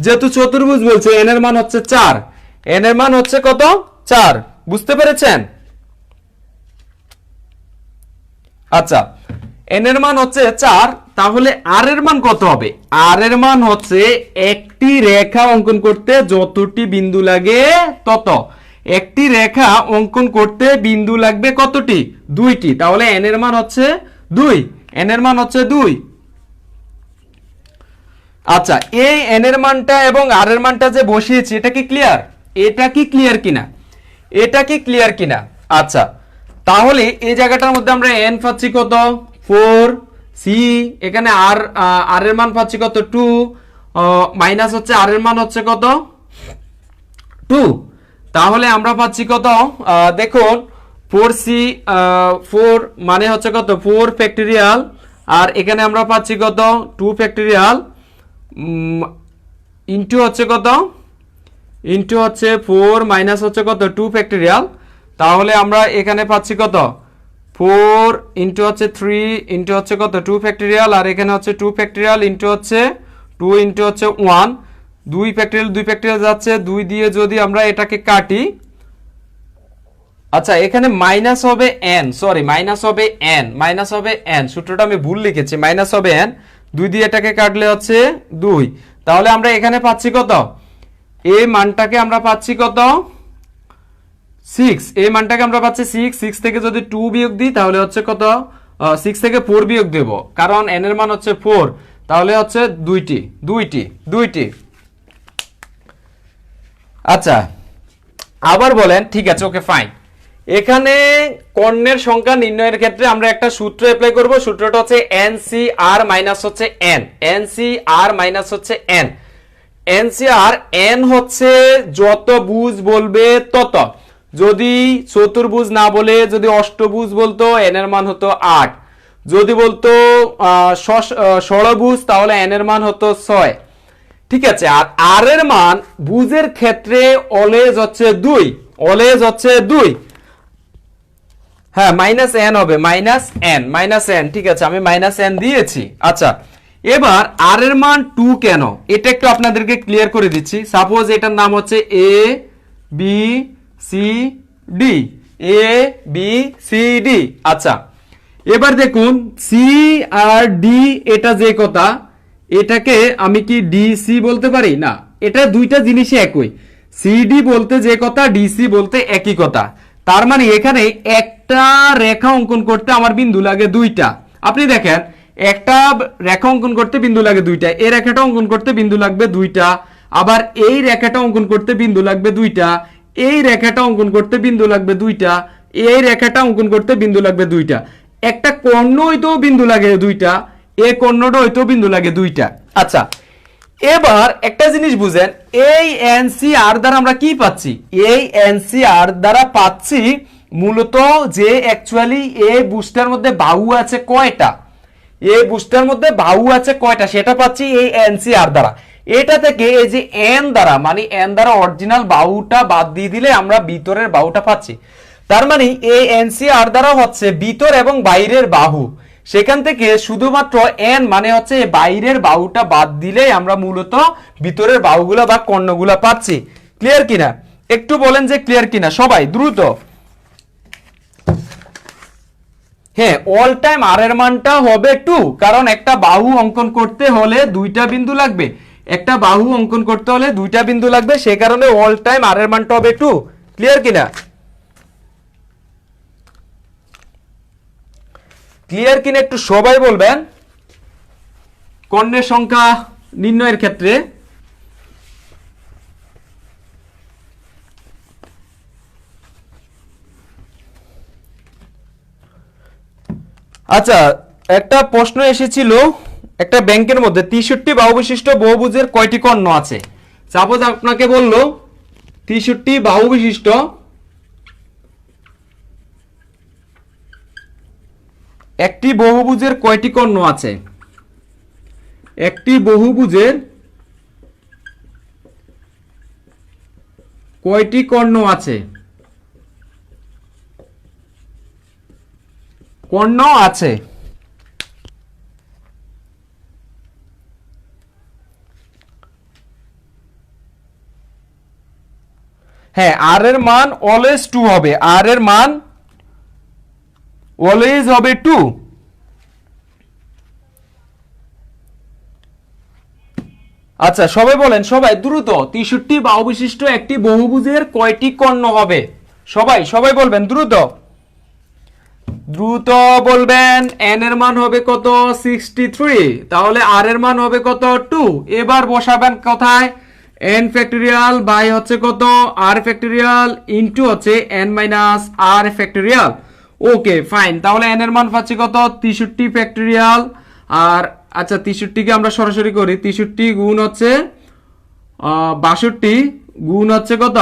যেহেতু চতুর্ভুজ বলছে এন এর মান হচ্ছে 4, এন এর মান হচ্ছে কত? 4, বুঝতে পেরেছেন? আচ্ছা, এন এর মান হচ্ছে 4, তাহলে আর এর মান কত হবে? আর এর মান হচ্ছে একটি রেখা অঙ্কন করতে যতটি বিন্দু লাগে তত, একটি রেখা অঙ্কন করতে বিন্দু লাগবে কতটি? 2টি। তাহলে এন এর মান হচ্ছে 2, এন এর মান হচ্ছে 2। আচ্ছা, এই এন এর মানটা এবং আর এর মানটা যে বসিয়েছি, এটা কি ক্লিয়ার? এটা কি ক্লিয়ার কিনা? এটা কি ক্লিয়ার কিনা? আচ্ছা, তাহলে এই জায়গাটার মধ্যে আমরা এন পাচ্ছি কত? 4, সি এখানে আর এর মান পাচ্ছি কত? 2, মাইনাস হচ্ছে আর এর মান হচ্ছে কত? 2। তাহলে আমরা পাচ্ছি কত? দেখুন 4c, 4 মানে হচ্ছে কত? 4 ফ্যাক্টরিয়াল, আর এখানে আমরা পাচ্ছি কত? 2 ফ্যাক্টরিয়াল, ইনটু হচ্ছে কত? ইনটু হচ্ছে 4 মাইনাস হচ্ছে কত? 2 ফ্যাক্টরিয়াল। তাহলে আমরা এখানে পাচ্ছি কত? 4 ইনটু হচ্ছে 3 ইনটু হচ্ছে কত? 2 ফ্যাক্টরিয়াল, আর এখানে হচ্ছে 2 ফ্যাক্টরিয়াল ইনটু হচ্ছে 2 ইনটু হচ্ছে 1, 2 ফ্যাক্টরিয়াল 2 ফ্যাক্টরিয়াল যাচ্ছে, 2 দিয়ে যদি আমরা এটাকে কাটি, আচ্ছা এখানে মাইনাস হবে n, সরি মাইনাস হবে n, মাইনাস হবে n, সূত্রটা আমি ভুল লিখেছি, মাইনাস হবে n, 2 দিয়ে এটাকে কাটলে হচ্ছে 2। তাহলে আমরা এখানে পাচ্ছি কত? এই মানটাকে আমরা পাচ্ছি কত? 6, এই মানটাকে আমরা পাচ্ছি 6, 6 থেকে যদি 2 বিয়োগ দিই তাহলে হচ্ছে কত? 6 থেকে 4 বিয়োগ দেব, কারণ n এর মান হচ্ছে 4, তাহলে হচ্ছে 2টি। আচ্ছা, আবার বলেন, ঠিক আছে ওকে ফাইন। এখানে কর্ণের সংখ্যা নির্ণয়ের ক্ষেত্রে আমরা একটা সূত্র অ্যাপ্লাই করব, সূত্রটা হচ্ছে এনসিআর মাইনাস হচ্ছে n, এনসিআর মাইনাস হচ্ছে n, এনসিআর n হচ্ছে যত ভুজ বলবে তত। যদি চতুর্ভুজ না বলে যদি অষ্টভুজ বলতো n এর মান হতো 8, যদি বলতো ষড়ভুজ তাহলে n এর মান হতো 6। ঠিক আছে, আর আর এর মান ভুজের ক্ষেত্রে অলওয়েজ হচ্ছে 2, অলওয়েজ হচ্ছে 2। হ্যাঁ মাইনাস n হবে, মাইনাস n, ঠিক আছে আমি মাইনাস n দিয়েছি। আচ্ছা, এবার আর এর মান 2 কেন, এটা একটু আপনাদেরকে ক্লিয়ার করে দিচ্ছি। সাপোজ এটার নাম হচ্ছে A B C D, A B C D. আচ্ছা, এবার দেখুন সি আর ডি এটা যে কথা, এটাকে আমি কি ডি সি বলতে পারি না? এটা দুইটা জিনিসই একই। সিডি বলতে যে কথা, ডিসি বলতে একই কথা। তার মানে এখানে একটা রেখা অঙ্কন করতে আমার বিন্দু লাগে দুইটা। আপনি দেখেন, একটা রেখা অঙ্কন করতে বিন্দু লাগে দুইটা, এই রেখাটা অঙ্কন করতে বিন্দু লাগবে দুইটা, আবার এই রেখাটা অঙ্কন করতে বিন্দু লাগবে দুইটা, এই রেখাটা অঙ্কন করতে বিন্দু লাগবে দুইটা, এই রেখাটা অঙ্কন করতে বিন্দু লাগবে দুইটা। একটা কর্ণ হইতেও বিন্দু লাগে দুইটা, এই কর্ণটা হইতেও বিন্দু লাগে দুইটা। আচ্ছা, এবার একটা জিনিস বুঝেন, এই এনসিআর দ্বারা আমরা কি পাচ্ছি? এই এনসিআর দ্বারা পাচ্ছি মূলত যে অ্যাকচুয়ালি এই বুস্টার মধ্যে বাহু আছে কয়টা, এই বুস্টার মধ্যে বাহু আছে কয়টা সেটা পাচ্ছি এই এনসিআর দ্বারা। এটা থেকে এই যে এন দ্বারা, মানে এন দ্বারা অরিজিনাল বাহুটা বাদ দিয়ে দিলে আমরা ভিতরের বাহুটা পাচ্ছি। তার মানে এই এনসিআর দ্বারা হচ্ছে ভিতর এবং বাইরের বাহু, সেখান থেকে শুধুমাত্র এন মানে হচ্ছে বাইরের বাহুটা বাদ দিলেই আমরা মূলত ভিতরের বাহুগুলা বা কর্ণগুলা পাচ্ছি। ক্লিয়ার কিনা? একটু বলেন যে ক্লিয়ার কিনা সবাই দ্রুত। হ্যাঁ, অল টাইম আর এর মানটা হবে 2, কারণ একটা বাহু অঙ্কন করতে হলে দুইটা বিন্দু লাগবে, একটা বাহু অঙ্কন করতে হলে দুইটা বিন্দু লাগবে, সে কারণে অল টাইম আর এর মানটা হবে 2। ক্লিয়ার কিনা? ক্লিয়ার কিনা একটু সবাই বলবেন কর্ণের সংখ্যা নির্ণয়ের ক্ষেত্রে। আচ্ছা, একটা প্রশ্ন এসেছিল একটা ব্যাংকের মধ্যে 63 বাহু বিশিষ্ট বহুভুজের কয়টি কর্ণ আছে? সাপোজ আপনাকে বললো 63 বাহু বিশিষ্ট একটি বহুভুজের কয়টি কর্ণ আছে? একটি বহুভুজের কয়টি কর্ণ আছে? কর্ণ আছে। হ্যাঁ, আর এর মান অলওয়েজ 2 হবে, আর এর মান অলওয়েজ হবে 2। আচ্ছা, সবাই বলেন, সবাই দ্রুত, 63 বাহু বিশিষ্ট একটি বহুভুজের কয়টি কর্ণ হবে? সবাই সবাই বলবেন দ্রুত, দ্রুত বলবেন। এন এর মান হবে কত? 63। তাহলে আর এর মান হবে কত? 2। এবার বসাবেন কোথায়? এন ফ্যাক্টরিয়াল বাই হচ্ছে কত? আর ফ্যাক্টরিয়াল ইনটু হচ্ছে এন মাইনাস আর ফ্যাক্টরিয়াল। ওকে ফাইন, তাহলে এন এর মান পাচ্ছি কত? 63 ফ্যাক্টরিয়াল। আর আচ্ছা, 63 কে আমরা সরাসরি করি, 63 গুণ হচ্ছে 62 গুণ হচ্ছে কত?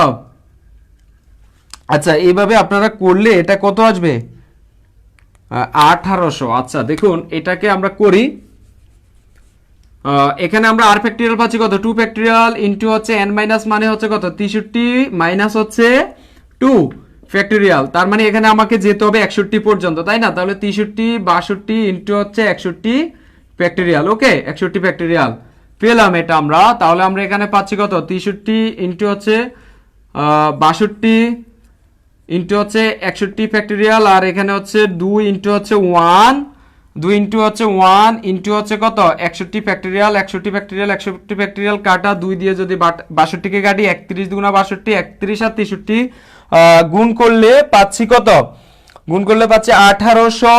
আচ্ছা, এইভাবে আপনারা করলে এটা কত আসবে? 1800। আচ্ছা দেখুন, এটাকে আমরা করি, এখানে আমরা আর ফ্যাক্টরিয়াল পাচ্ছি কত? 2 ফ্যাক্টরিয়াল ইনটু হচ্ছে n মাইনাস মানে হচ্ছে কত? 63 মাইনাস হচ্ছে 2 ফ্যাক্টরিয়াল। তার মানে এখানে আমাকে যেতে হবে 61 পর্যন্ত, তাই না? তাহলে 63 62 ইনটু হচ্ছে 61 ফ্যাক্টরিয়াল। ওকে, 61 ফ্যাক্টরিয়াল পেলাম এটা আমরা। তাহলে আমরা এখানে পাচ্ছি কত? 63 ইনটু হচ্ছে 62 ইনটু হচ্ছে 61 ফ্যাক্টরিয়াল, আর এখানে হচ্ছে 2 ইনটু হচ্ছে 1, 2 ইনটু হচ্ছে 1 ইনটু হচ্ছে কত? 61 ফ্যাক্টরিয়াল। 61 ফ্যাক্টরিয়াল 61 ফ্যাক্টরিয়াল কাটা 2 দিয়ে যদি 62 কে কাটি, 31 দুগুণা 62, 31 আর 63 গুণ করলে পাচ্ছি কত? গুণ করলে পাচ্ছি 1800।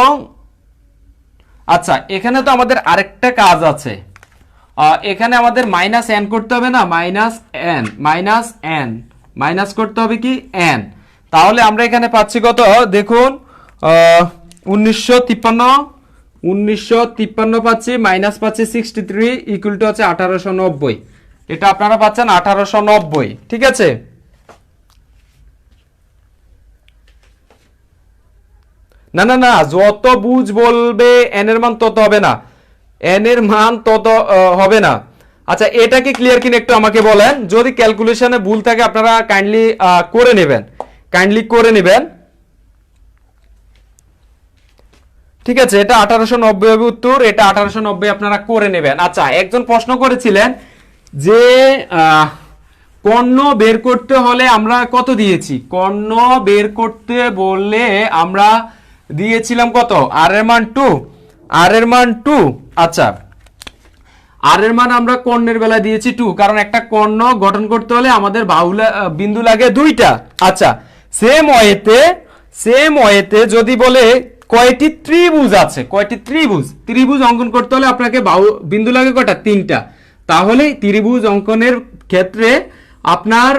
আচ্ছা, এখানে তো আমাদের আরেকটা কাজ আছে, এখানে আমাদের মাইনাস এন করতে হবে না? মাইনাস এন মাইনাস করতে হবে কি? এন। তাহলে আমরা এখানে পাচ্ছি কত? দেখুন 1953 পাচ্ছি, মাইনাস পাচ্ছি 63 ইকুয়াল টু হচ্ছে 1890। এটা আপনারা পাচ্ছেন 1890। ঠিক আছে, না না না, যত বুঝ বলবে এন এর মান তত হবে না, এন এর মান তত হবে না। আচ্ছা, এটা কি ক্লিয়ার কিনা একটু আমাকে বলেন। যদি ক্যালকুলেশনে ভুল থাকে আপনারা কাইন্ডলি করে নেবেন। ঠিক আছে, এটা 1890 হবে উত্তর, এটা 1890 আপনারা করে নেবেন। আচ্ছা, একজন প্রশ্ন করেছিলেন যে কর্ণ বের করতে হলে আমরা কত দিয়েছি, কর্ণ বের করতে বললে আমরা দিয়েছিলাম কত, আর এর মান 2, আর এর মান 2। আচ্ছা, আর এর মান আমরা কর্ণের বেলায় দিয়েছি 2, কারণ একটা কর্ণ গঠন করতে হলে আমাদের বিন্দু লাগে 2টা। আচ্ছা, সেম ওয়েতে যদি বলে কয়টি ত্রিভুজ আছে, কয়টি ত্রিভুজ অঙ্কন করতে হলে আপনাকে বিন্দু লাগে কয়টা, 3টা। তাহলে ত্রিভুজ অঙ্কনের ক্ষেত্রে আপনার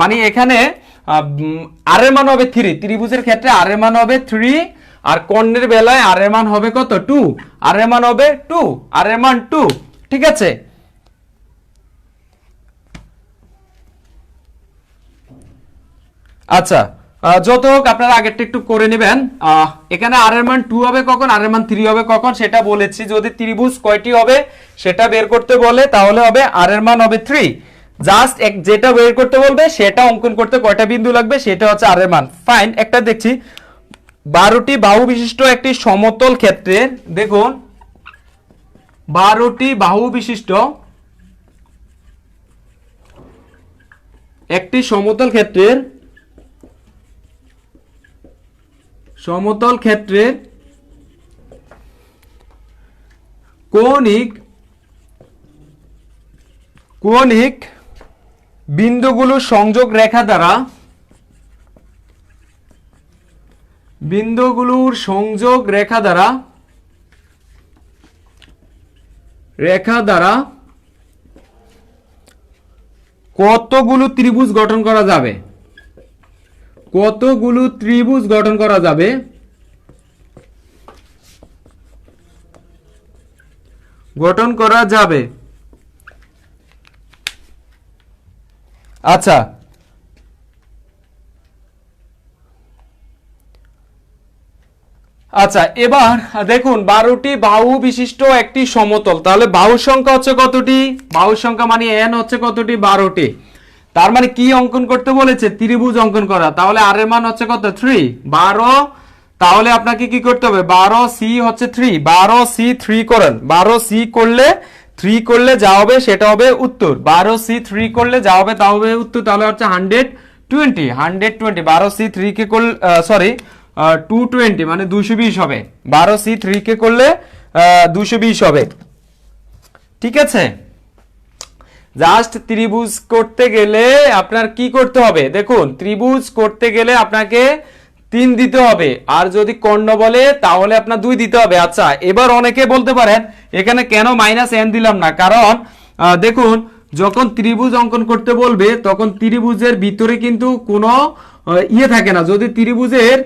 মানে এখানে আর এর মান হবে 3, ত্রিভুজের ক্ষেত্রে আর এর মান হবে 3, আর কর্ণের বেলায় আর এর মান হবে কত, 2, আর এর মান হবে 2, আর এর মান 2। ঠিক আছে, আচ্ছা, যত হোক আপনারা আগেরটা একটু করে নেবেন। এখানে আর এর মান 2 হবে কখন, আর এর মান 3 হবে কখন সেটা বলেছি। যদি ত্রিভুজ কয়টি হবে সেটা বের করতে বলে তাহলে হবে আর এর মান হবে 3, জাস্ট যেটা বের করতে বলবে সেটা অঙ্কন করতে কয়টা বিন্দু লাগবে সেটা হচ্ছে আর এর মান। ফাইন, একটা দেখছি 12টি বাহু বিশিষ্ট একটি সমতল ক্ষেত্রের, দেখুন 12টি বাহু বিশিষ্ট একটি সমতল ক্ষেত্রের কৌণিক বিন্দুগুলোর সংযোগ রেখা দ্বারা কতগুলো ত্রিভুজ গঠন করা যাবে, আচ্ছা, আচ্ছা, এবার দেখুন 12টি বাহু বিশিষ্ট একটি সমতল, তাহলে বাহুর সংখ্যা হচ্ছে কতটি, বাহুর সংখ্যা মানে n হচ্ছে কতটি, 12টি। তার মানে কি অঙ্কন করতে বলেছে, ত্রিভুজ অঙ্কন করা। তাহলে আর এর মান হচ্ছে কত, 3, 12। তাহলে আপনাকে কি করতে হবে, 12c হচ্ছে 3, 12c 3 করেন, 12c করলে 3 করলে যা হবে সেটা হবে উত্তর, 12c 3 করলে যা হবে তা হবে উত্তর। তাহলে হচ্ছে 120, 12c 3 কে করলে সরি 220 মানে 220 হবে, 12c 3 কে করলে 220 হবে। ঠিক আছে, জাস্ট ত্রিভুজ করতে গেলে আপনার কি করতে হবে, দেখুন ত্রিভুজ করতে গেলে আপনাকে 3 দিতে হবে, আর যদি কর্ণ বলে তাহলে আপনার 2 দিতে হবে। আচ্ছা, এবার অনেকে বলতে পারেন এখানে কেন -n দিলাম না, কারণ দেখুন যখন ত্রিভুজ অঙ্কন করতে বলবে তখন ত্রিভুজের ভিতরে কিন্তু কোনো থাকে না। যদি ত্রিভুজের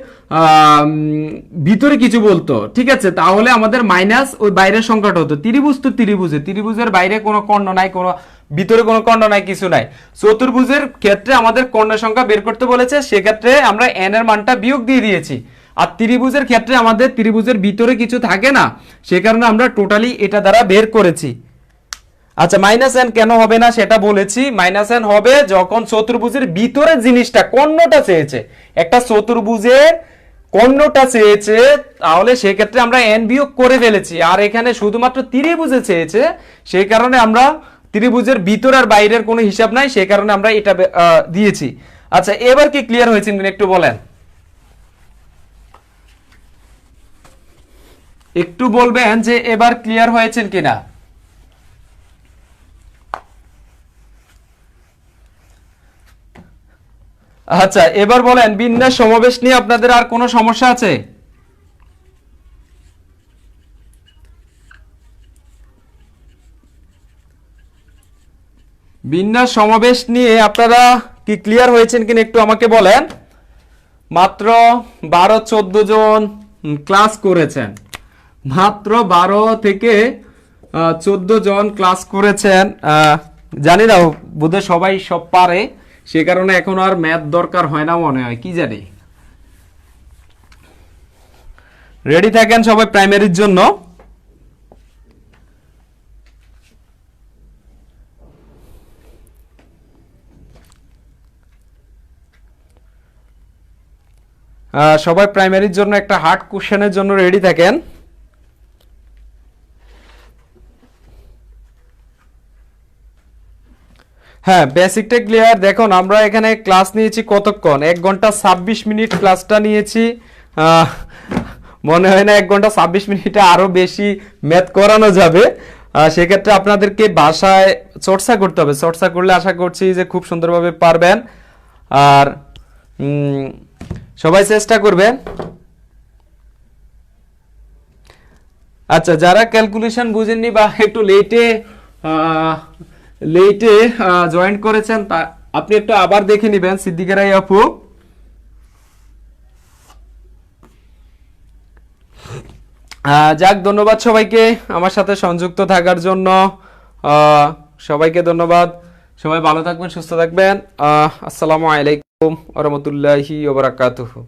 ভিতরে কিছু বলতো, ঠিক আছে, তাহলে আমাদের মাইনাস ওই বাইরের সংখ্যাটা হতো। ত্রিভুজ তো ত্রিভুজের বাইরে কোনো কর্ণ নাই, কোনো ভিতরে কোনো কর্ণ নাই, কিছু নাই। চতুর্ভুজের ক্ষেত্রে আমাদের কর্ণের সংখ্যা বের করতে বলেছে, সেক্ষেত্রে আমরা n এর মানটা বিয়োগ দিয়ে দিয়েছি। আর ত্রিভুজের ক্ষেত্রে আমাদের ত্রিভুজের ভিতরে কিছু থাকে না, সে কারণে আমরা টোটালি এটা দ্বারা বের করেছি। আচ্ছা, -n কেন হবে না সেটা বলেছি। -n হবে যখন চতুর্ভুজের ভিতরের জিনিসটা কর্ণটা চেয়েছে, একটা চতুর্ভুজের কর্ণটা চেয়েছে, তাহলে সেক্ষেত্রে আমরা n বিয়োগ করে ফেলেছি। আর এখানে শুধুমাত্র ত্রিভুজে চেয়েছে, সেই কারণে আমরা ত্রিভুজের ভিতর আর বাইরের কোনো হিসাব নাই, সেই কারণে আমরা এটা দিয়েছি। আচ্ছা, এবার কি ক্লিয়ার হয়েছে একটু বলেন, একটু বলবেন যে এবার ক্লিয়ার হয়েছেন কিনা। আচ্ছা, এবার বলেন বিন্যাস সমাবেশ নিয়ে আপনাদের আর কোনো সমস্যা আছে? বিন্যাস সমাবেশ নিয়ে আপনারা কি ক্লিয়ার হয়েছেন কিনা একটু আমাকে বলেন। মাত্র 12-14 জন ক্লাস করেছেন, মাত্র 12 থেকে 14 জন ক্লাস করেছেন। জানি না বোধহয় সবাই সব পারে, সে কারণে এখন আর ম্যাথ দরকার হয় না মনে হয়, কি জানি। রেডি থাকেন সবাই প্রাইমারির জন্য। সবাই প্রাইমারির জন্য একটা হার্ড কোশ্চেনের জন্য রেডি থাকেন। হ্যাঁ, বেসিকটা ক্লিয়ার। দেখুন আমরা এখানে ক্লাস নিয়েছি কতক্ষণ, 1 ঘন্টা 26 মিনিট ক্লাসটা নিয়েছি। মনে হয় না 1 ঘন্টা 26 মিনিটে আরও বেশি ম্যাথ করানো যাবে। সেক্ষেত্রে আপনাদেরকে বাসায় চর্চা করতে হবে, চর্চা করলে আশা করছি যে খুব সুন্দরভাবে পারবেন। আর সবাই চেষ্টা করবেন। আচ্ছা, যারা ক্যালকুলেশন বুঝেননি বা একটু লেটে জয়েন করেছেন, তা আপনি একটু আবার দেখে নেবেন। সিদ্দিকা রাই আপু, যাক, ধন্যবাদ সবাইকে আমার সাথে সংযুক্ত থাকার জন্য। সবাইকে ধন্যবাদ। সবাই ভালো থাকবেন, সুস্থ থাকবেন। আসসালামু আলাইকুম ওয়া রাহমাতুল্লাহি ওয়া বারাকাতুহু।